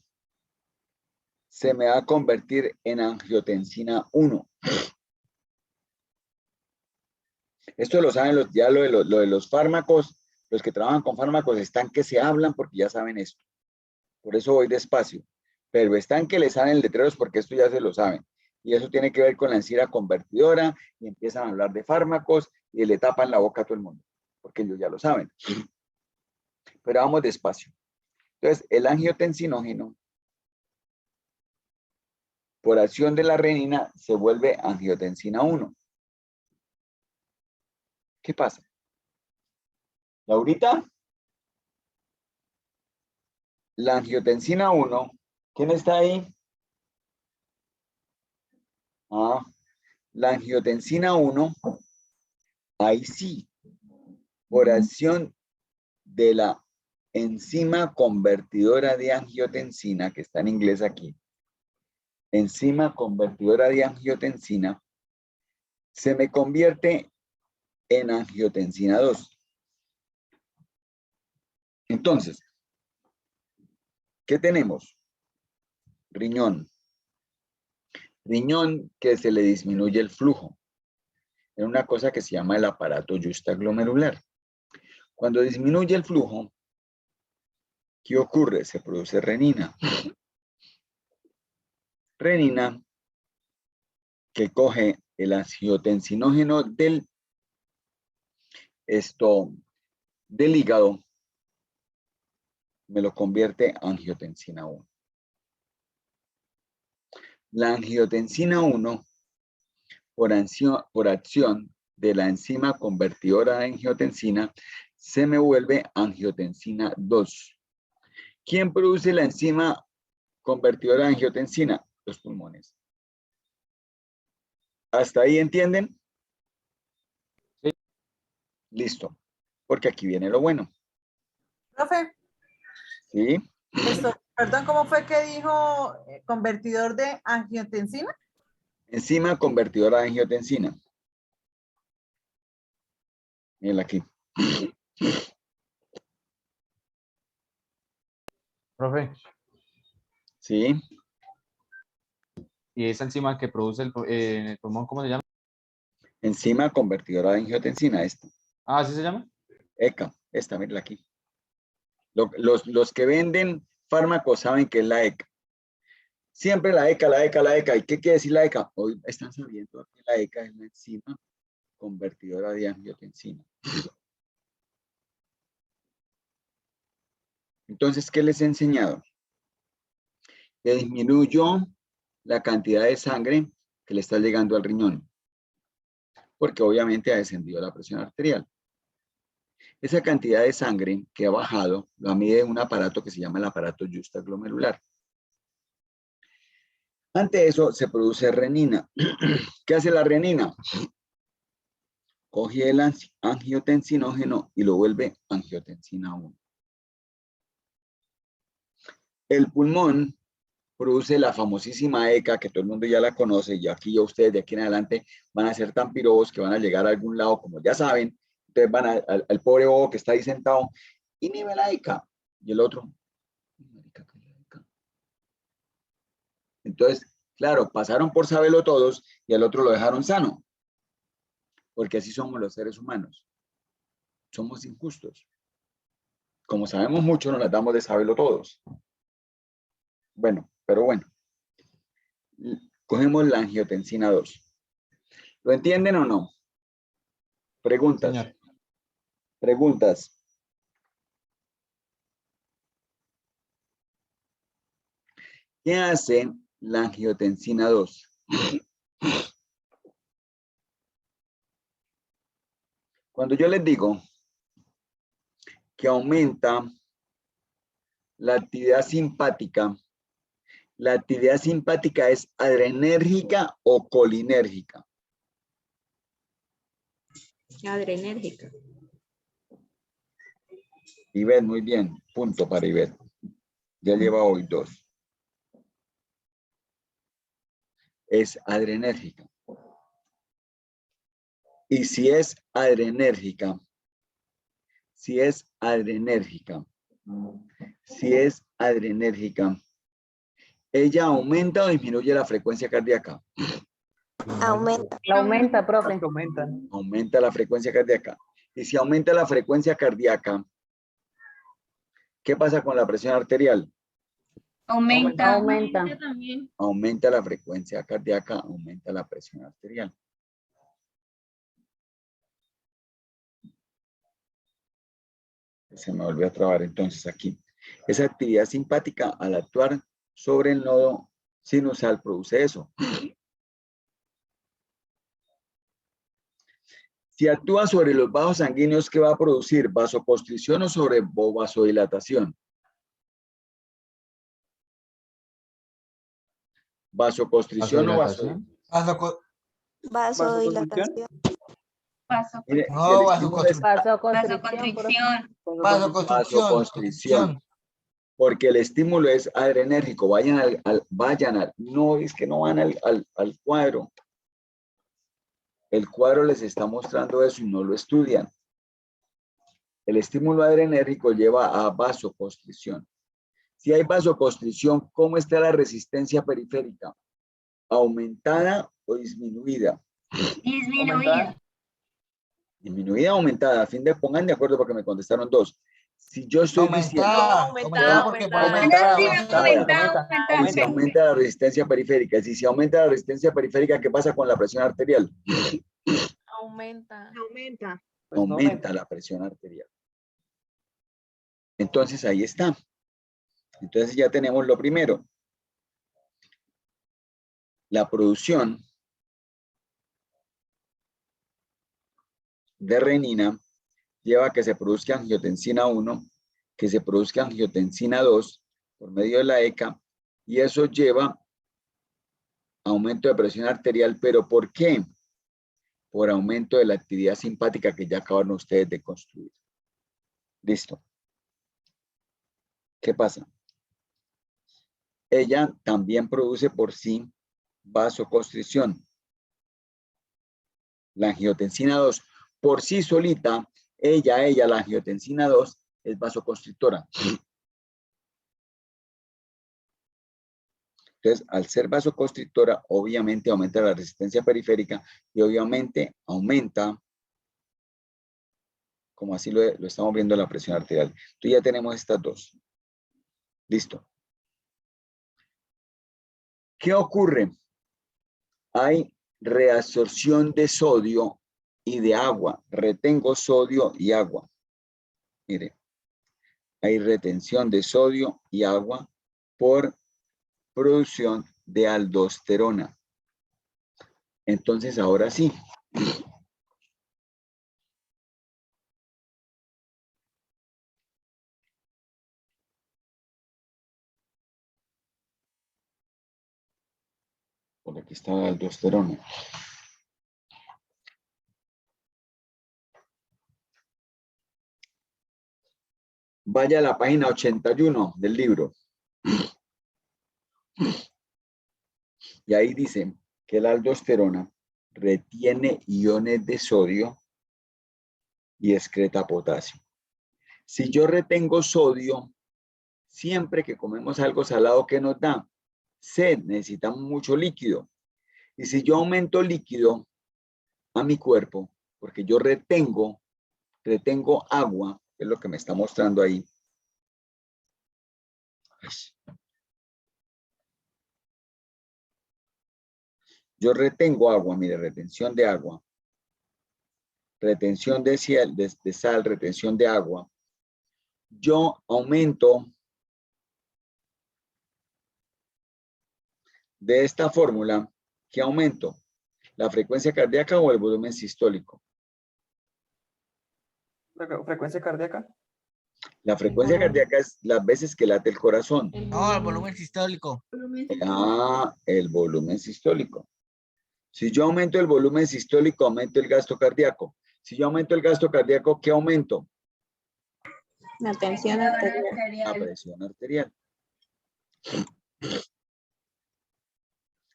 se me va a convertir en angiotensina 1. Esto lo saben ya lo de los fármacos, los que trabajan con fármacos están que se hablan porque ya saben esto. Por eso voy despacio. Pero están que les salen letreros porque esto ya se lo saben. Y eso tiene que ver con la enzima convertidora y empiezan a hablar de fármacos y le tapan la boca a todo el mundo. Porque ellos ya lo saben. Pero vamos despacio. Entonces, el angiotensinógeno, por acción de la renina, se vuelve angiotensina 1. ¿Qué pasa? Laurita, la angiotensina 1, ¿quién está ahí? La angiotensina 1, ahí sí, por acción de la enzima convertidora de angiotensina, que está en inglés aquí, enzima convertidora de angiotensina, se me convierte en angiotensina 2. Entonces, ¿qué tenemos? Riñón. Riñón que se le disminuye el flujo. En una cosa que se llama el aparato justaglomerular. Cuando disminuye el flujo, ¿qué ocurre? Se produce renina. Renina que coge el angiotensinógeno del hígado, me lo convierte en angiotensina 1. La angiotensina 1, por acción de la enzima convertidora de angiotensina, se me vuelve angiotensina 2. ¿Quién produce la enzima convertidora de angiotensina? Los pulmones. ¿Hasta ahí entienden? Sí. Listo. Porque aquí viene lo bueno. Profe. ¿Sí? Perdón, ¿cómo fue que dijo convertidor de angiotensina? Enzima convertidora de angiotensina. Miren aquí. Profe, ¿Sí? ¿y esa enzima que produce el pulmón, cómo se llama? Enzima convertidora de angiotensina, esta. Ah, ¿así se llama? ECA, esta, miren aquí. Los que venden fármacos saben que es la ECA. Siempre la ECA, la ECA, la ECA. ¿Y qué quiere decir la ECA? Hoy están sabiendo que la ECA es la enzima convertidora de angiotensina. Entonces, ¿qué les he enseñado? Que disminuyó la cantidad de sangre que le está llegando al riñón. Porque obviamente ha descendido la presión arterial. Esa cantidad de sangre que ha bajado, lo mide un aparato que se llama el aparato justaglomerular. Ante eso se produce renina. ¿Qué hace la renina? Coge el angiotensinógeno y lo vuelve angiotensina 1. El pulmón produce la famosísima ECA, que todo el mundo ya la conoce, y aquí ya ustedes de aquí en adelante van a ser tan pirobos que van a llegar a algún lado, como ya saben. Entonces van al pobre bobo que está ahí sentado y ni ve la ECA. Y el otro. Entonces, claro, pasaron por saberlo todos y al otro lo dejaron sano. Porque así somos los seres humanos. Somos injustos. Como sabemos mucho, nos las damos de saberlo todos. Bueno, pero bueno. cogemos la angiotensina 2. ¿Lo entienden o no? Preguntas. Señor. Preguntas. ¿Qué hace la angiotensina 2? Cuando yo les digo que aumenta la actividad simpática es adrenérgica o colinérgica. Adrenérgica. Ivette, muy bien. Punto para Ivette. Ya lleva hoy 2. Es adrenérgica. Y si es adrenérgica, ella aumenta o disminuye la frecuencia cardíaca. Aumenta. Aumenta, profe. Aumenta la frecuencia cardíaca. Y si aumenta la frecuencia cardíaca, ¿qué pasa con la presión arterial? Aumenta. Aumenta. También. Aumenta la frecuencia cardíaca, aumenta la presión arterial. Se me volvió a trabar entonces aquí. Esa actividad simpática al actuar sobre el nodo sinusal produce eso. Si actúa sobre los vasos sanguíneos, ¿qué va a producir? ¿Vasoconstricción o vasodilatación? ¿Vasoconstricción o vasodilatación? Vasodilatación. Mire, No, el estímulo es Vasoconstricción. vasoconstricción. Porque el estímulo es adrenérgico. Vayan no es que no van al cuadro. El cuadro les está mostrando eso y no lo estudian. El estímulo adrenérgico lleva a vasoconstricción. Si hay vasoconstricción, ¿cómo está la resistencia periférica? ¿Aumentada o disminuida? Disminuida. Disminuida o aumentada. A fin de pongan de acuerdo porque me contestaron 2. Si yo estoy diciendo Aumentada. y se aumenta la resistencia periférica. Si se aumenta la resistencia periférica, ¿qué pasa con la presión arterial? Aumenta. Aumenta la presión arterial. Entonces ahí está. Entonces ya tenemos lo primero. La producción de renina lleva a que se produzca angiotensina 1, que se produzca angiotensina 2 por medio de la ECA, y eso lleva a aumento de presión arterial. ¿Pero por qué? Por aumento de la actividad simpática que ya acabaron ustedes de construir. Listo. ¿Qué pasa? Ella también produce por sí vasoconstricción. La angiotensina 2, por sí solita, la angiotensina 2 es vasoconstrictora. Entonces, al ser vasoconstrictora, obviamente aumenta la resistencia periférica y obviamente aumenta, como así lo estamos viendo, la presión arterial. Entonces ya tenemos estas 2. Listo. ¿Qué ocurre? Hay reabsorción de sodio y de agua. Retengo sodio y agua. Mire, hay retención de sodio y agua por producción de aldosterona. Entonces, ahora sí. Por aquí está la aldosterona. Vaya a la página 81 del libro. Y ahí dice que la aldosterona retiene iones de sodio y excreta potasio. Si yo retengo sodio, siempre que comemos algo salado, ¿qué nos da? Sed, necesitamos mucho líquido. Y si yo aumento líquido a mi cuerpo, porque yo retengo agua, que es lo que me está mostrando ahí. yo retengo agua, mire, retención de agua, retención de sal, retención de agua, yo aumento de esta fórmula, ¿qué aumento? ¿La frecuencia cardíaca o el volumen sistólico? ¿Frecuencia cardíaca? La frecuencia cardíaca es las veces que late el corazón. No, el volumen sistólico. Ah, el volumen sistólico. Si yo aumento el volumen sistólico, aumento el gasto cardíaco. Si yo aumento el gasto cardíaco, ¿qué aumento? La tensión arterial. La presión arterial.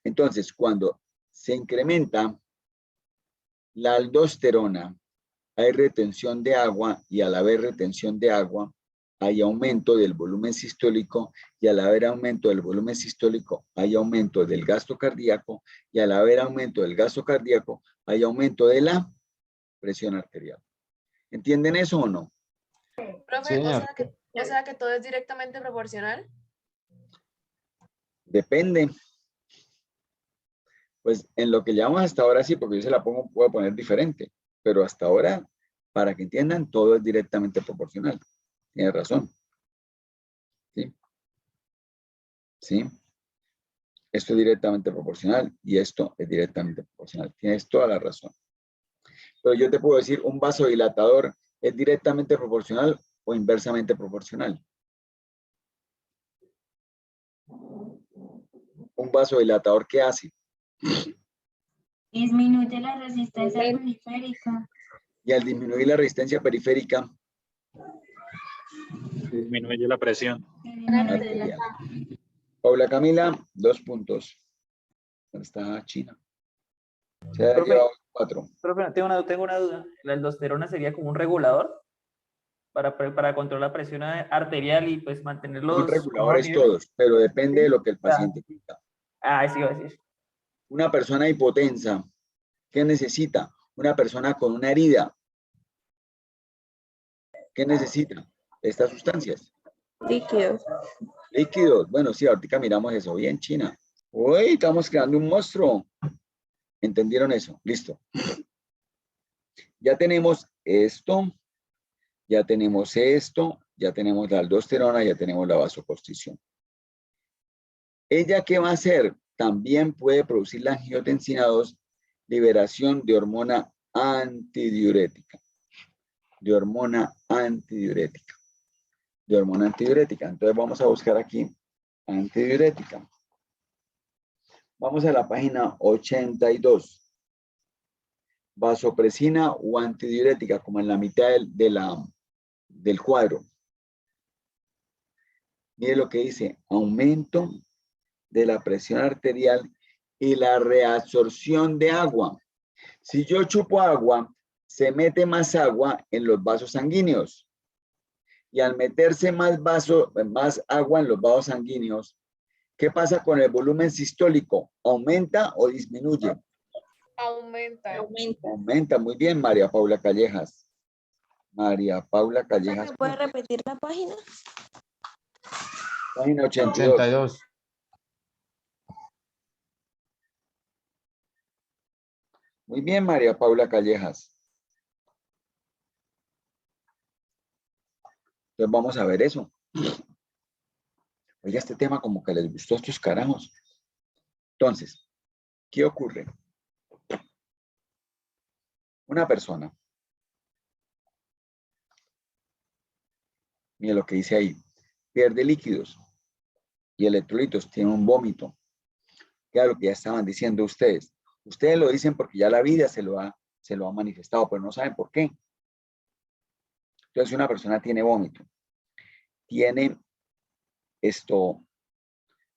Entonces, cuando se incrementa la aldosterona, hay retención de agua y al haber retención de agua, hay aumento del volumen sistólico y al haber aumento del volumen sistólico, hay aumento del gasto cardíaco y al haber aumento del gasto cardíaco, hay aumento de la presión arterial. ¿Entienden eso o no? Profe, o sea que todo es directamente proporcional. Depende. Pues en lo que llamamos hasta ahora sí, porque yo se la puedo poner diferente, pero hasta ahora, para que entiendan, todo es directamente proporcional. Tiene razón. ¿Sí? ¿Sí? Esto es directamente proporcional y esto es directamente proporcional. Tienes toda la razón. Pero yo te puedo decir, un vasodilatador es directamente proporcional o inversamente proporcional. Un vasodilatador, ¿qué hace? Disminuye la resistencia periférica. Y al disminuir la resistencia periférica, disminuye la presión. arterial. Paula Camila, 2 puntos. ¿Dónde está China? Se ha Profe, llevado 4. Profe, tengo una duda. ¿La aldosterona sería como un regulador para controlar la presión arterial y pues mantener los Son reguladores niveles? todos, pero depende de lo que el paciente quiera. Sí iba a decir. Una persona hipotensa, ¿qué necesita? Una persona con una herida, ¿qué necesita? Estas sustancias. Líquidos. Líquidos. Bueno, sí, ahorita miramos eso. Bien, China. Uy, estamos creando un monstruo. ¿Entendieron eso? Listo. Ya tenemos esto, ya tenemos esto, ya tenemos la aldosterona, ya tenemos la vasoconstricción. ¿Ella qué va a hacer? También puede producir la angiotensina 2, liberación de hormona antidiurética. De hormona antidiurética. De hormona antidiurética. Entonces vamos a buscar aquí antidiurética. Vamos a la página 82. Vasopresina o antidiurética, como en la mitad del cuadro. Mire lo que dice, aumento de la presión arterial y la reabsorción de agua. Si yo chupo agua, se mete más agua en los vasos sanguíneos. Y al meterse más agua en los vasos sanguíneos, ¿qué pasa con el volumen sistólico? ¿Aumenta o disminuye? Aumenta. Aumenta. Muy bien, María Paula Callejas. María Paula Callejas. ¿Me puede repetir la página? Página 82. Muy bien, María Paula Callejas. Entonces vamos a ver eso. Oiga, este tema como que les gustó a estos carajos. Entonces, ¿qué ocurre? Una persona. Mira lo que dice ahí. Pierde líquidos y electrolitos, tiene un vómito. Que es lo que ya estaban diciendo ustedes. Ustedes lo dicen porque ya la vida se lo ha manifestado, pero no saben por qué. Entonces, una persona tiene vómito, tiene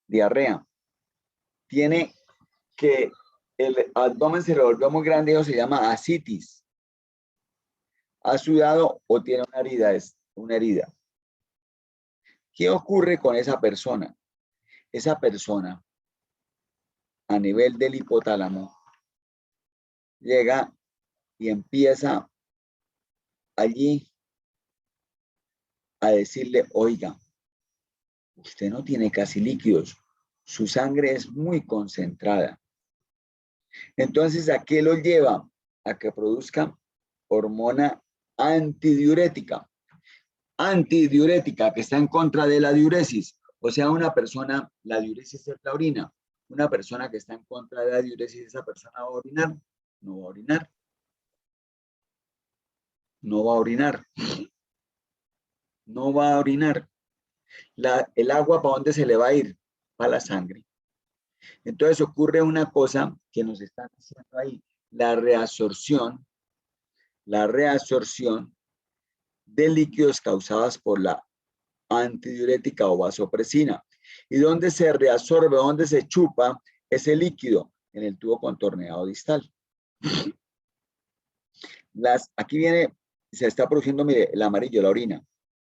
diarrea, tiene que el abdomen se le volvió muy grande, eso se llama ascitis. Ha sudado o tiene una herida. ¿Qué ocurre con esa persona? Esa persona, a nivel del hipotálamo, llega y empieza allí a decirle, oiga, usted no tiene casi líquidos, su sangre es muy concentrada. Entonces, ¿a qué lo lleva? A que produzca hormona antidiurética. Antidiurética, que está en contra de la diuresis. O sea, una persona, la diuresis es la orina. Una persona que está en contra de la diuresis, esa persona va a orinar. No va a orinar. No va a orinar. No va a orinar. El agua, ¿para dónde se le va a ir? Para la sangre. Entonces ocurre una cosa que nos están diciendo ahí. La reabsorción de líquidos causadas por la antidiurética o vasopresina. ¿Y dónde se reabsorbe, dónde se chupa ese líquido? En el tubo contorneado distal. Aquí viene, se está produciendo, mire, el amarillo, la orina.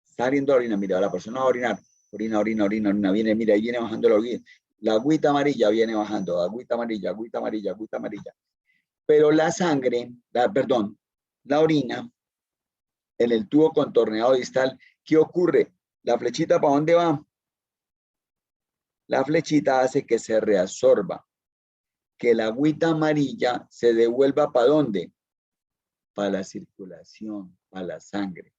Está saliendo la orina, mira, la persona va a orinar. Orina, viene, mira, ahí viene bajando la orina. La agüita amarilla viene bajando, agüita amarilla. Pero la sangre, la orina, en el tubo contorneado distal, ¿qué ocurre? ¿La flechita para dónde va? La flechita hace que se reabsorba, que la agüita amarilla se devuelva ¿para dónde? Para la circulación, para la sangre.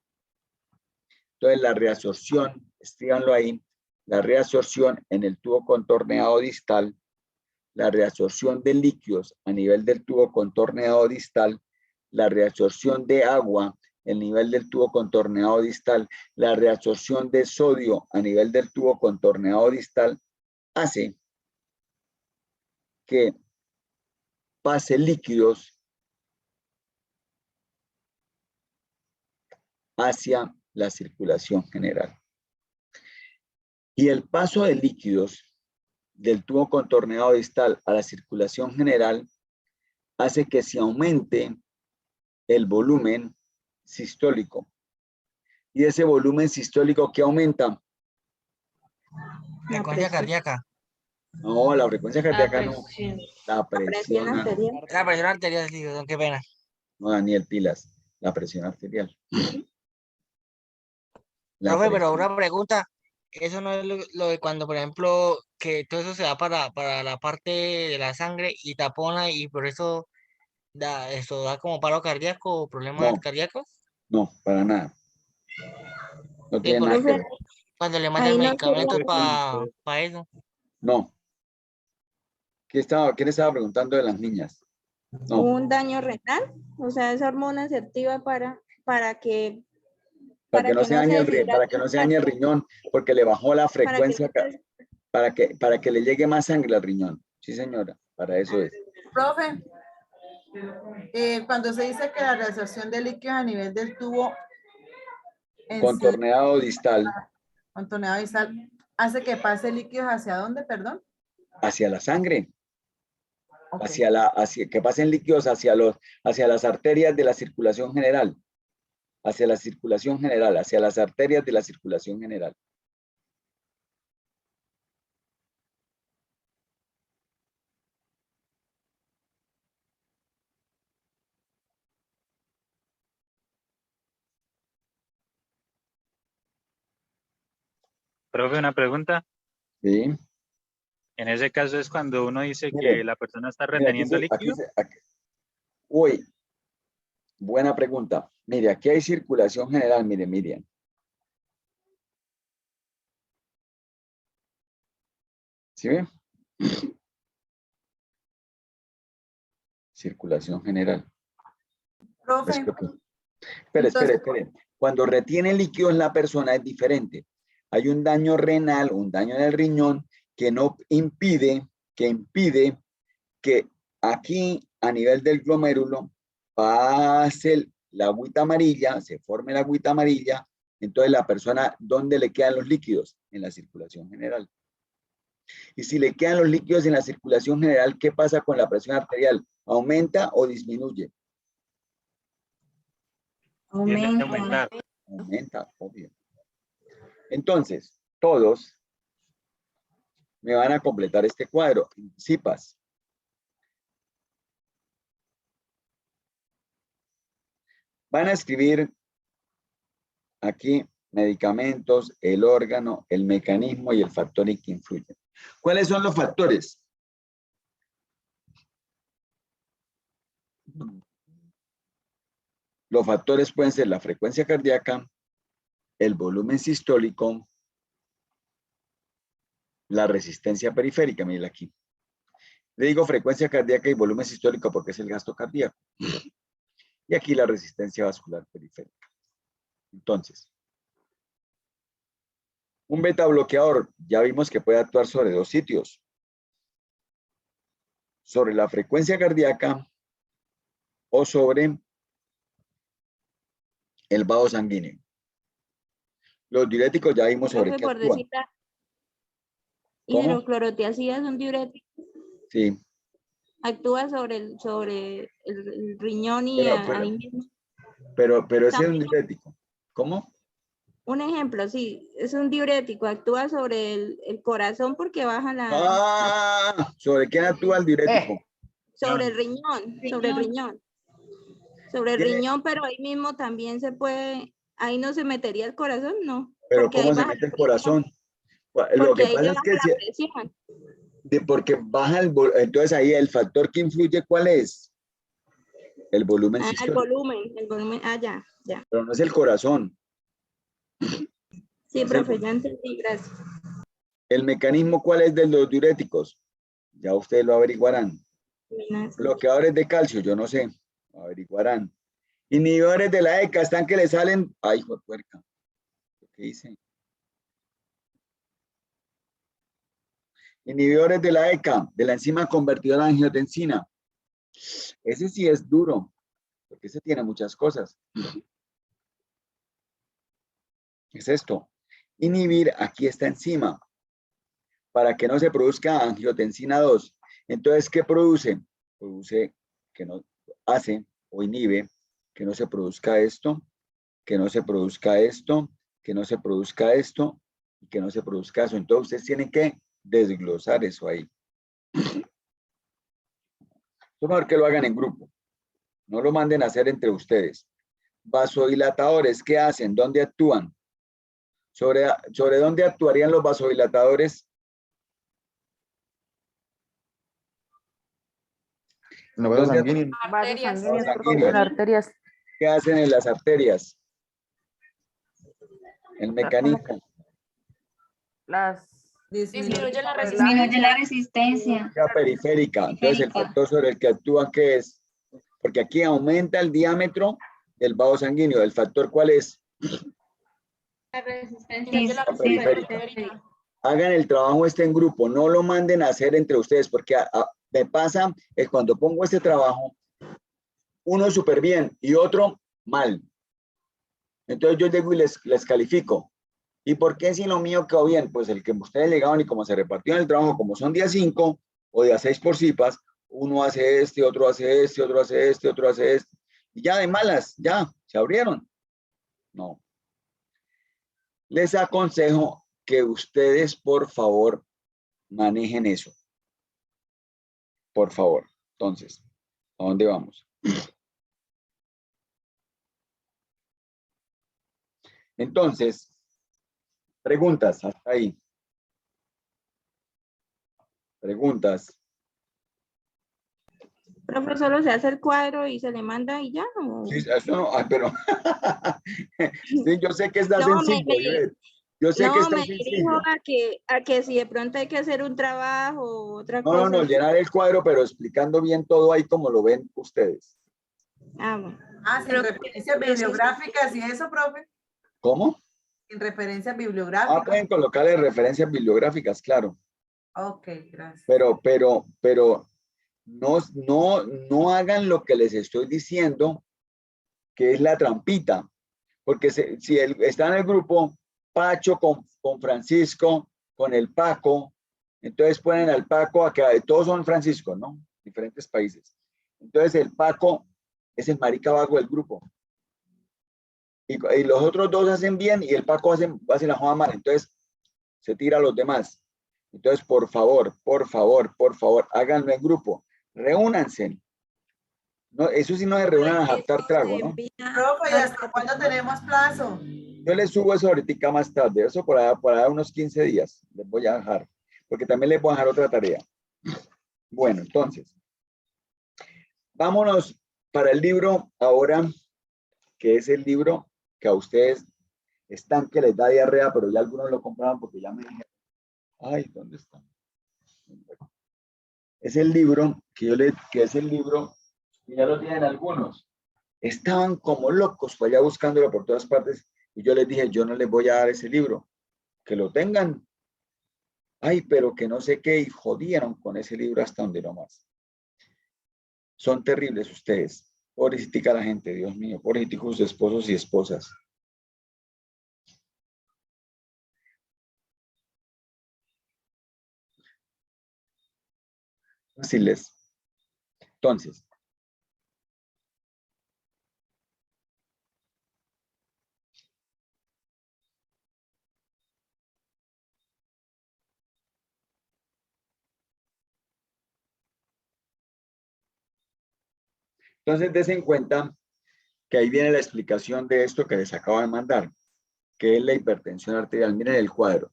Entonces la reabsorción, escríbanlo ahí, la reabsorción en el tubo contorneado distal, la reabsorción de líquidos a nivel del tubo contorneado distal, la reabsorción de agua el nivel del tubo contorneado distal, la reabsorción de sodio a nivel del tubo contorneado distal, hace que pase líquidos hacia la circulación general. Y el paso de líquidos del tubo contorneado distal a la circulación general hace que se aumente el volumen sistólico. Y ese volumen sistólico, ¿qué aumenta? Frecuencia cardíaca. No, la frecuencia cardíaca no. La presión arterial. La presión arterial, sí, perdón, qué pena. No, Daniel, pilas. La presión arterial. Profe, pero una pregunta. Eso no es lo de cuando, por ejemplo, que todo eso se da para la parte de la sangre y tapona y por eso da como paro cardíaco o problemas cardíacos. No, para nada. No Sí, tiene nada que ver. cuando le mandan medicamentos para eso. No. ¿Quién le estaba preguntando de las niñas? No. Un daño renal, o sea, esa hormona se activa para que no se dañe el riñón, porque le bajó la frecuencia para que le llegue más sangre al riñón. Sí, señora, para eso es. Profe, cuando se dice que la reabsorción de líquidos a nivel del tubo contorneado distal hace que pase líquidos ¿hacia dónde, perdón? Hacia la sangre. Okay. Que pasen líquidos hacia las arterias de la circulación general. Hacia la circulación general, hacia las arterias de la circulación general. Profe, una pregunta. Sí. En ese caso es cuando uno dice que la persona está reteniendo líquido. Uy, buena pregunta. Mire, aquí hay circulación general, mire, Miriam. ¿Sí ve? Circulación general. Profe. Espere. Cuando retiene líquido en la persona es diferente. Hay un daño renal, un daño en el riñón que impide que aquí a nivel del glomérulo pase la agüita amarilla, se forme la agüita amarilla, entonces la persona, ¿dónde le quedan los líquidos? En la circulación general. Y si le quedan los líquidos en la circulación general, ¿qué pasa con la presión arterial? ¿Aumenta o disminuye? Aumenta. Aumenta, obvio. Entonces, todos me van a completar este cuadro. CIPAS. Van a escribir aquí medicamentos, el órgano, el mecanismo y el factor en que influyen. ¿Cuáles son los factores? Los factores pueden ser la frecuencia cardíaca, el volumen sistólico, la resistencia periférica, mire aquí. Le digo frecuencia cardíaca y volumen sistólico porque es el gasto cardíaco. Y aquí la resistencia vascular periférica. Entonces, un beta bloqueador, ya vimos que puede actuar sobre dos sitios. Sobre la frecuencia cardíaca o sobre el vaso sanguíneo. Los diuréticos ya vimos sobre Profe, qué por actúan. decir la ¿Cómo? hidroclorotiazida es un diurético. Sí, Actúa sobre el riñón y ahí mismo. pero ese es un También- diurético. ¿Cómo? Un ejemplo, sí, es un diurético, actúa sobre el corazón porque baja la... Ah, ¿sobre quién actúa el diurético? Sobre el riñón, sobre el riñón. Sobre el ¿Tiene- riñón, pero ahí mismo también se puede, ahí no se metería el corazón, ¿no? Pero porque ahí ¿cómo se baja mete el la presión, corazón? Lo porque que ahí pasa le es baja que la presión. porque baja entonces ahí el factor que influye, ¿cuál es? El volumen El sistólico, volumen, ya. pero no es el corazón. Sí, Es el profe, ya entendí, gracias. ¿El mecanismo cuál es de los diuréticos? Ya ustedes lo averiguarán. Bloqueadores de calcio, yo no sé, lo averiguarán. Inhibidores de la ECA, están que le salen. Ay, hijo de puerca. ¿Qué hice? Inhibidores de la ECA, de la enzima convertidora de angiotensina. Ese sí es duro, porque ese tiene muchas cosas. Es esto. Inhibir aquí esta enzima para que no se produzca angiotensina 2. Entonces, ¿qué produce? Produce que no hace o inhibe que no se produzca esto, que no se produzca esto, que no se produzca esto y que no se produzca eso. Entonces, ustedes tienen que desglosar eso ahí. Es mejor que lo hagan en grupo. No lo manden a hacer entre ustedes. Vasodilatadores, ¿qué hacen? ¿Dónde actúan? ¿Sobre dónde actuarían los vasodilatadores? En los vasos ¿Dónde sanguíneos. Arterias. Vasos sanguíneos. En arterias. ¿Qué hacen en las arterias? El mecanismo. Disminuye la Disminuye la resistencia. La periférica. Entonces, el factor sobre el que actúan, ¿qué es? Porque aquí aumenta el diámetro del vaso sanguíneo. ¿El factor cuál es? La resistencia. Disminuye la resistencia periférica. Hagan el trabajo en grupo. No lo manden a hacer entre ustedes, porque me pasa es cuando pongo este trabajo, uno súper bien y otro mal. Entonces yo llego y les califico. ¿Y por qué si lo mío quedó bien? Pues el que ustedes llegaron y como se repartió en el trabajo, como son día 5 o día 6 por cipas, uno hace este, otro hace este, otro hace este, otro hace este. Y ya de malas, ya, se abrieron. No. Les aconsejo que ustedes, por favor, manejen eso. Por favor. Entonces, ¿a dónde vamos? Entonces, preguntas hasta ahí. Preguntas. Profe, solo se hace el cuadro y se le manda y ya. ¿O? Sí, eso no, pero sí, yo sé que está No, sencillo. Yo sé que no, está me dirijo sencillo. a que si de pronto hay que hacer un trabajo o otra No, cosa. no, llenar el cuadro, pero explicando bien todo ahí como lo ven ustedes. Bueno. Sin referencias bibliográficas y eso, profe. ¿Cómo? Sin referencias bibliográficas. Pueden colocarle referencias bibliográficas, claro. Ok, gracias. Pero no hagan lo que les estoy diciendo, que es la trampita. Porque si está en el grupo Pacho con Francisco, con el Paco, entonces ponen al Paco acá, todos son Francisco, ¿no? Diferentes países. Entonces el Paco es el marica vago del grupo. Y los otros dos hacen bien y el Paco hace la joda mal. Entonces se tira a los demás. Entonces, por favor, háganlo en grupo. Reúnanse. No, eso sí no se reúnan a jartar trago, ¿no? Profe, ¿y hasta cuándo tenemos plazo? Yo les subo eso ahorita más tarde, eso por allá unos 15 días. Les voy a dejar, porque también les voy a dejar otra tarea. Bueno, entonces, vámonos para el libro ahora que es el libro que a ustedes están que les da diarrea, pero ya algunos lo compraron porque ya me dijeron, ay, ¿dónde está? Es el libro que es el libro, y ya lo tienen algunos. Estaban como locos por allá buscándolo por todas partes, y yo les dije, yo no les voy a dar ese libro, que lo tengan. Ay, pero que no sé qué, y jodieron con ese libro hasta donde no más. Son terribles ustedes. Pobrecita la gente, Dios mío, pobrecitos sus esposos y esposas. Fáciles. Entonces, des en cuenta que ahí viene la explicación de esto que les acabo de mandar, que es la hipertensión arterial. Miren el cuadro.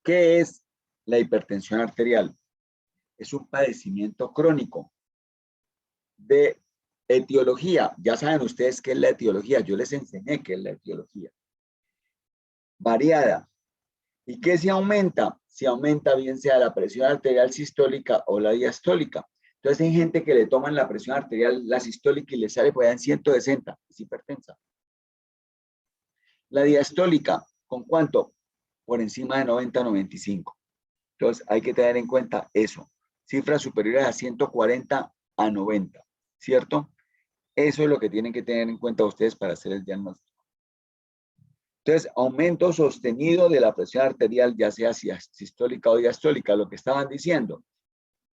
¿Qué es la hipertensión arterial? Es un padecimiento crónico de etiología. Ya saben ustedes qué es la etiología. Yo les enseñé qué es la etiología. Variada. ¿Y qué se aumenta? Se aumenta bien sea la presión arterial sistólica o la diastólica. Entonces hay gente que le toman la presión arterial, la sistólica, y le sale por allá en 160, es hipertensa. La diastólica, ¿con cuánto? Por encima de 90, 95. Entonces hay que tener en cuenta eso. Cifras superiores a 140 a 90, ¿cierto? Eso es lo que tienen que tener en cuenta ustedes para hacer el diagnóstico. Entonces, aumento sostenido de la presión arterial, ya sea sistólica o diastólica, lo que estaban diciendo.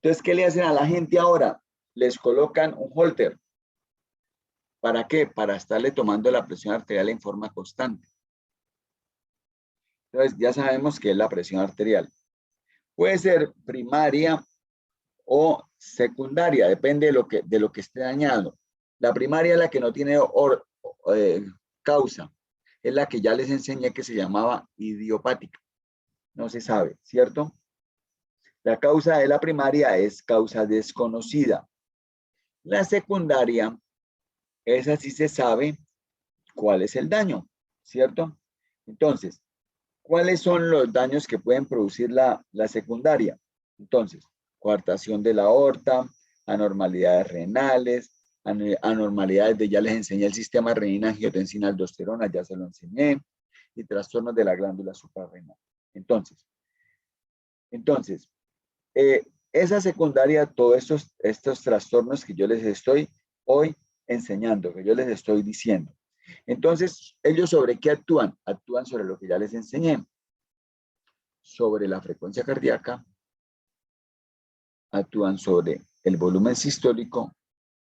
Entonces, ¿qué le hacen a la gente ahora? Les colocan un holter. ¿Para qué? Para estarle tomando la presión arterial en forma constante. Entonces, ya sabemos qué es la presión arterial. Puede ser primaria o secundaria, depende de lo que esté dañado. La primaria es la que no tiene causa. Es la que ya les enseñé que se llamaba idiopática. No se sabe, ¿cierto? La causa de la primaria es causa desconocida. La secundaria, esa sí se sabe cuál es el daño, ¿cierto? Entonces, ¿cuáles son los daños que pueden producir la secundaria? Entonces, coartación de la aorta, anormalidades renales, anormalidades ya les enseñé el sistema renina-angiotensina-aldosterona, ya se lo enseñé, y trastornos de la glándula suprarrenal. Entonces, esa secundaria, todos estos trastornos que yo les estoy hoy enseñando, que yo les estoy diciendo. Entonces, ¿ellos sobre qué actúan? Actúan sobre lo que ya les enseñé. Sobre la frecuencia cardíaca, actúan sobre el volumen sistólico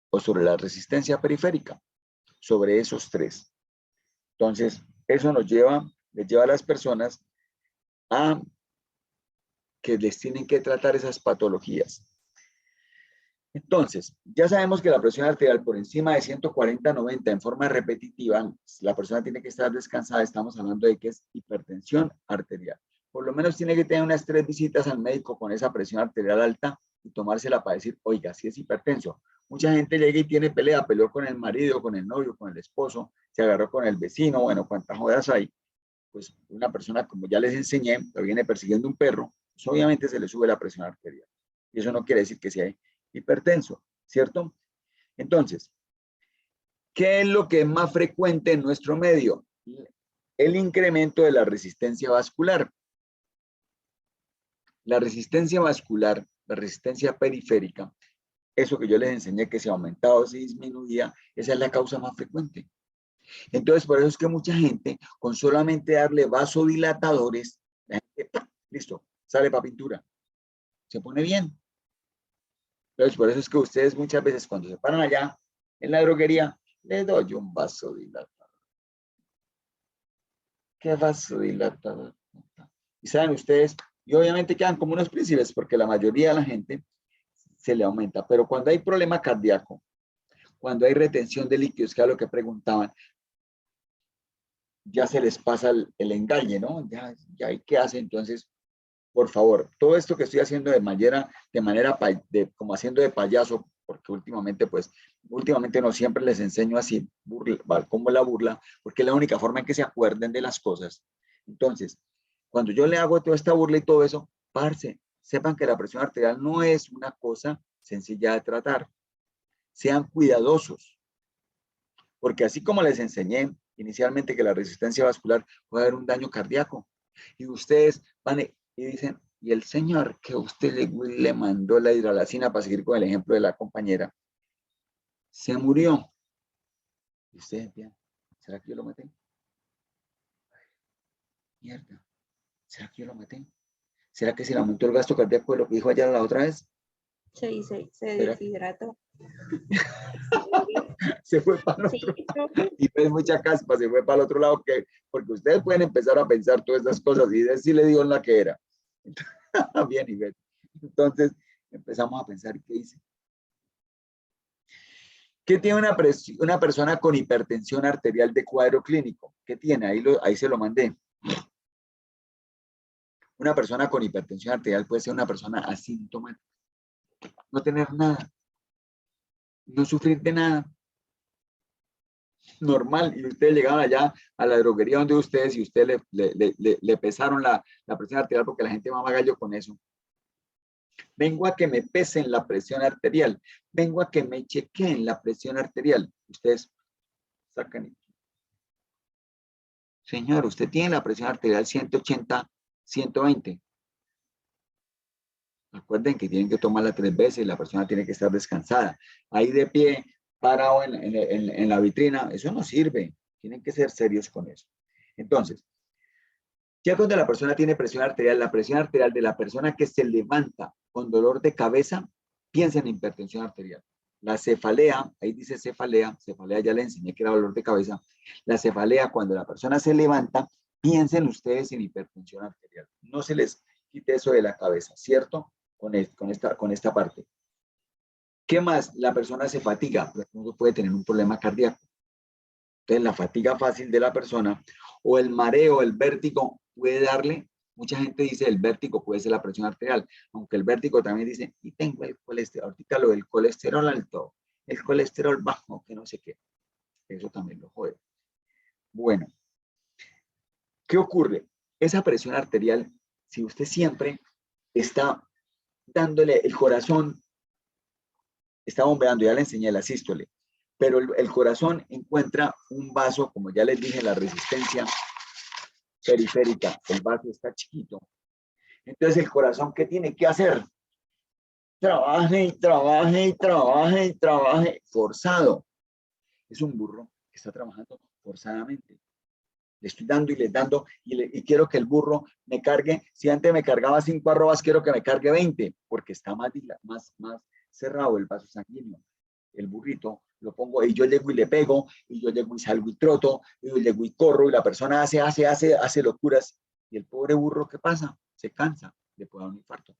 o sobre la resistencia periférica. Sobre esos tres. Entonces, eso les lleva a las personas a que les tienen que tratar esas patologías. Entonces, ya sabemos que la presión arterial por encima de 140-90 en forma repetitiva, la persona tiene que estar descansada. Estamos hablando de que es hipertensión arterial. Por lo menos tiene que tener unas 3 visitas al médico con esa presión arterial alta y tomársela para decir, oiga, si es hipertenso. Mucha gente llega y tiene pelea, peleó con el marido, con el novio, con el esposo, se agarró con el vecino, bueno, cuántas jodas hay. Pues una persona, como ya les enseñé, que viene persiguiendo un perro, pues obviamente se le sube la presión arterial. Y eso no quiere decir que sea hipertenso, ¿cierto? Entonces, ¿qué es lo que es más frecuente en nuestro medio? El incremento de la resistencia vascular. La resistencia vascular, la resistencia periférica, eso que yo les enseñé que se aumentaba o se disminuía, esa es la causa más frecuente. Entonces, por eso es que mucha gente, con solamente darle vasodilatadores, la gente, listo, sale para pintura. Se pone bien. Entonces, por eso es que ustedes muchas veces cuando se paran allá en la droguería, les doy un vasodilatador. ¿Qué vasodilatador? Y saben ustedes, y obviamente quedan como unos príncipes porque la mayoría de la gente se le aumenta. Pero cuando hay problema cardíaco, cuando hay retención de líquidos, que es lo que preguntaban, ya se les pasa el engañe, ¿no? Ya ¿qué hace? Entonces, por favor, todo esto que estoy haciendo como haciendo de payaso, porque últimamente pues últimamente no siempre les enseño así, como la burla, porque es la única forma en que se acuerden de las cosas. Entonces, cuando yo le hago toda esta burla y todo eso, parce, sepan que la presión arterial no es una cosa sencilla de tratar. Sean cuidadosos, porque así como les enseñé inicialmente que la resistencia vascular puede haber un daño cardíaco, y ustedes van y dicen, y el señor que usted le mandó la hidralacina, para seguir con el ejemplo de la compañera, se murió. Y ustedes piensan, ¿será que yo lo maté? Mierda, ¿será que yo lo maté? ¿Será que se le aumentó el gasto cardíaco de lo que dijo ayer la otra vez? Se deshidrató. Se fue para el otro lado. Y no es mucha caspa, se fue para el otro lado, porque ustedes pueden empezar a pensar todas estas cosas y decir, le dio en la que era. Bien, Ivette. Entonces empezamos a pensar, ¿qué hice? ¿Qué tiene una persona con hipertensión arterial de cuadro clínico? ¿Qué tiene? Ahí se lo mandé. Una persona con hipertensión arterial puede ser una persona asintomática. No tener nada. No sufrir de nada. Normal. Y ustedes llegaron allá a la droguería donde ustedes y ustedes le pesaron la presión arterial porque la gente mama gallo con eso. Vengo a que me pesen la presión arterial. Vengo a que me chequeen la presión arterial. Ustedes sacan. Señor, usted tiene la presión arterial 180, 120. Recuerden que tienen que tomarla 3 veces y la persona tiene que estar descansada. Ahí de pie, parado en la vitrina, eso no sirve. Tienen que ser serios con eso. Entonces, ya cuando la persona tiene presión arterial, la presión arterial de la persona que se levanta con dolor de cabeza, piensa en hipertensión arterial. La cefalea, ahí dice cefalea ya le enseñé que era dolor de cabeza. La cefalea, cuando la persona se levanta, piensen ustedes en hipertensión arterial. No se les quite eso de la cabeza, ¿cierto? Con esta parte. ¿Qué más? La persona se fatiga, pero puede tener un problema cardíaco. Entonces, la fatiga fácil de la persona o el mareo, el vértigo puede darle, mucha gente dice el vértigo puede ser la presión arterial, aunque el vértigo también dice, y tengo el colesterol, ahorita lo del colesterol alto, el colesterol bajo, que no sé qué. Eso también lo jode. Bueno, ¿qué ocurre? Esa presión arterial, si usted siempre está dándole el corazón, está bombeando, ya le enseñé la sístole, pero el corazón encuentra un vaso, como ya les dije, la resistencia periférica, el vaso está chiquito. Entonces el corazón, ¿qué tiene que hacer? Trabaje y trabaje y trabaje y trabaje, forzado. Es un burro que está trabajando forzadamente. Le estoy dando y le dando y quiero que el burro me cargue. Si antes me cargaba 5 arrobas, quiero que me cargue 20, porque está más cerrado el vaso sanguíneo. El burrito lo pongo y yo llego y le pego, y yo llego y salgo y troto, y yo llego y corro, y la persona hace locuras. Y el pobre burro, ¿qué pasa? Se cansa, le puede dar un infarto.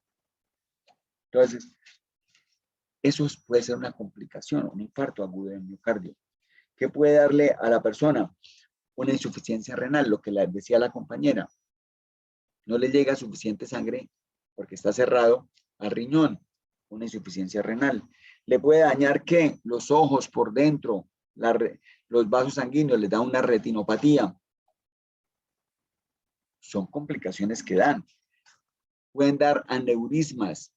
Entonces, eso puede ser una complicación, un infarto agudo del miocardio. ¿Qué puede darle a la persona? Una insuficiencia renal, lo que decía la compañera. No le llega suficiente sangre porque está cerrado al riñón. Una insuficiencia renal. Le puede dañar ¿qué? Los ojos por dentro, los vasos sanguíneos, les da una retinopatía. Son complicaciones que dan. Pueden dar aneurismas.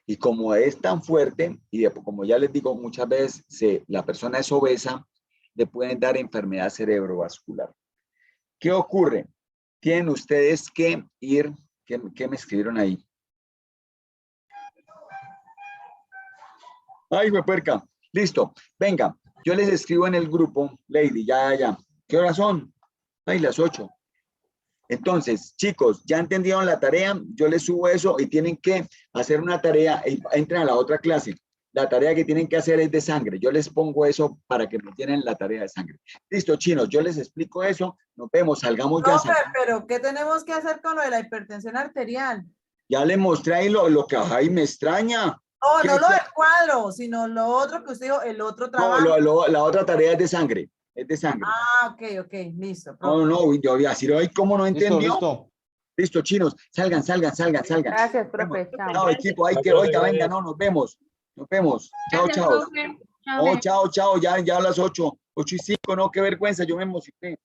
Y como es tan fuerte, y como ya les digo muchas veces, la persona es obesa, le pueden dar enfermedad cerebrovascular. ¿Qué ocurre? Tienen ustedes que ir, ¿qué me escribieron ahí? Ay, me puerca. Listo. Venga, yo les escribo en el grupo, Lady, ya. ¿Qué horas son? Ay, las 8. Entonces, chicos, ya entendieron la tarea, yo les subo eso y tienen que hacer una tarea, entren a la otra clase. La tarea que tienen que hacer es de sangre. Yo les pongo eso para que no tienen la tarea de sangre. Listo, chinos, yo les explico eso. Nos vemos, salgamos ya. Pero, ¿qué tenemos que hacer con lo de la hipertensión arterial? Ya les mostré ahí lo que ay, me extraña. No lo del cuadro, sino lo otro que usted dijo, el otro trabajo. No, la otra tarea es de sangre. Es de sangre. Ah, ok, listo. No, yo voy a decir, ay, ¿cómo no entendió? Listo, chinos, salgan. Gracias, profe. No, equipo, oiga, venga, no, nos vemos. Nos vemos. Chao, Gracias, chao. profe. Oh, chao, chao. Ya a las 8. 8:05. No, qué vergüenza. Yo me emocioné.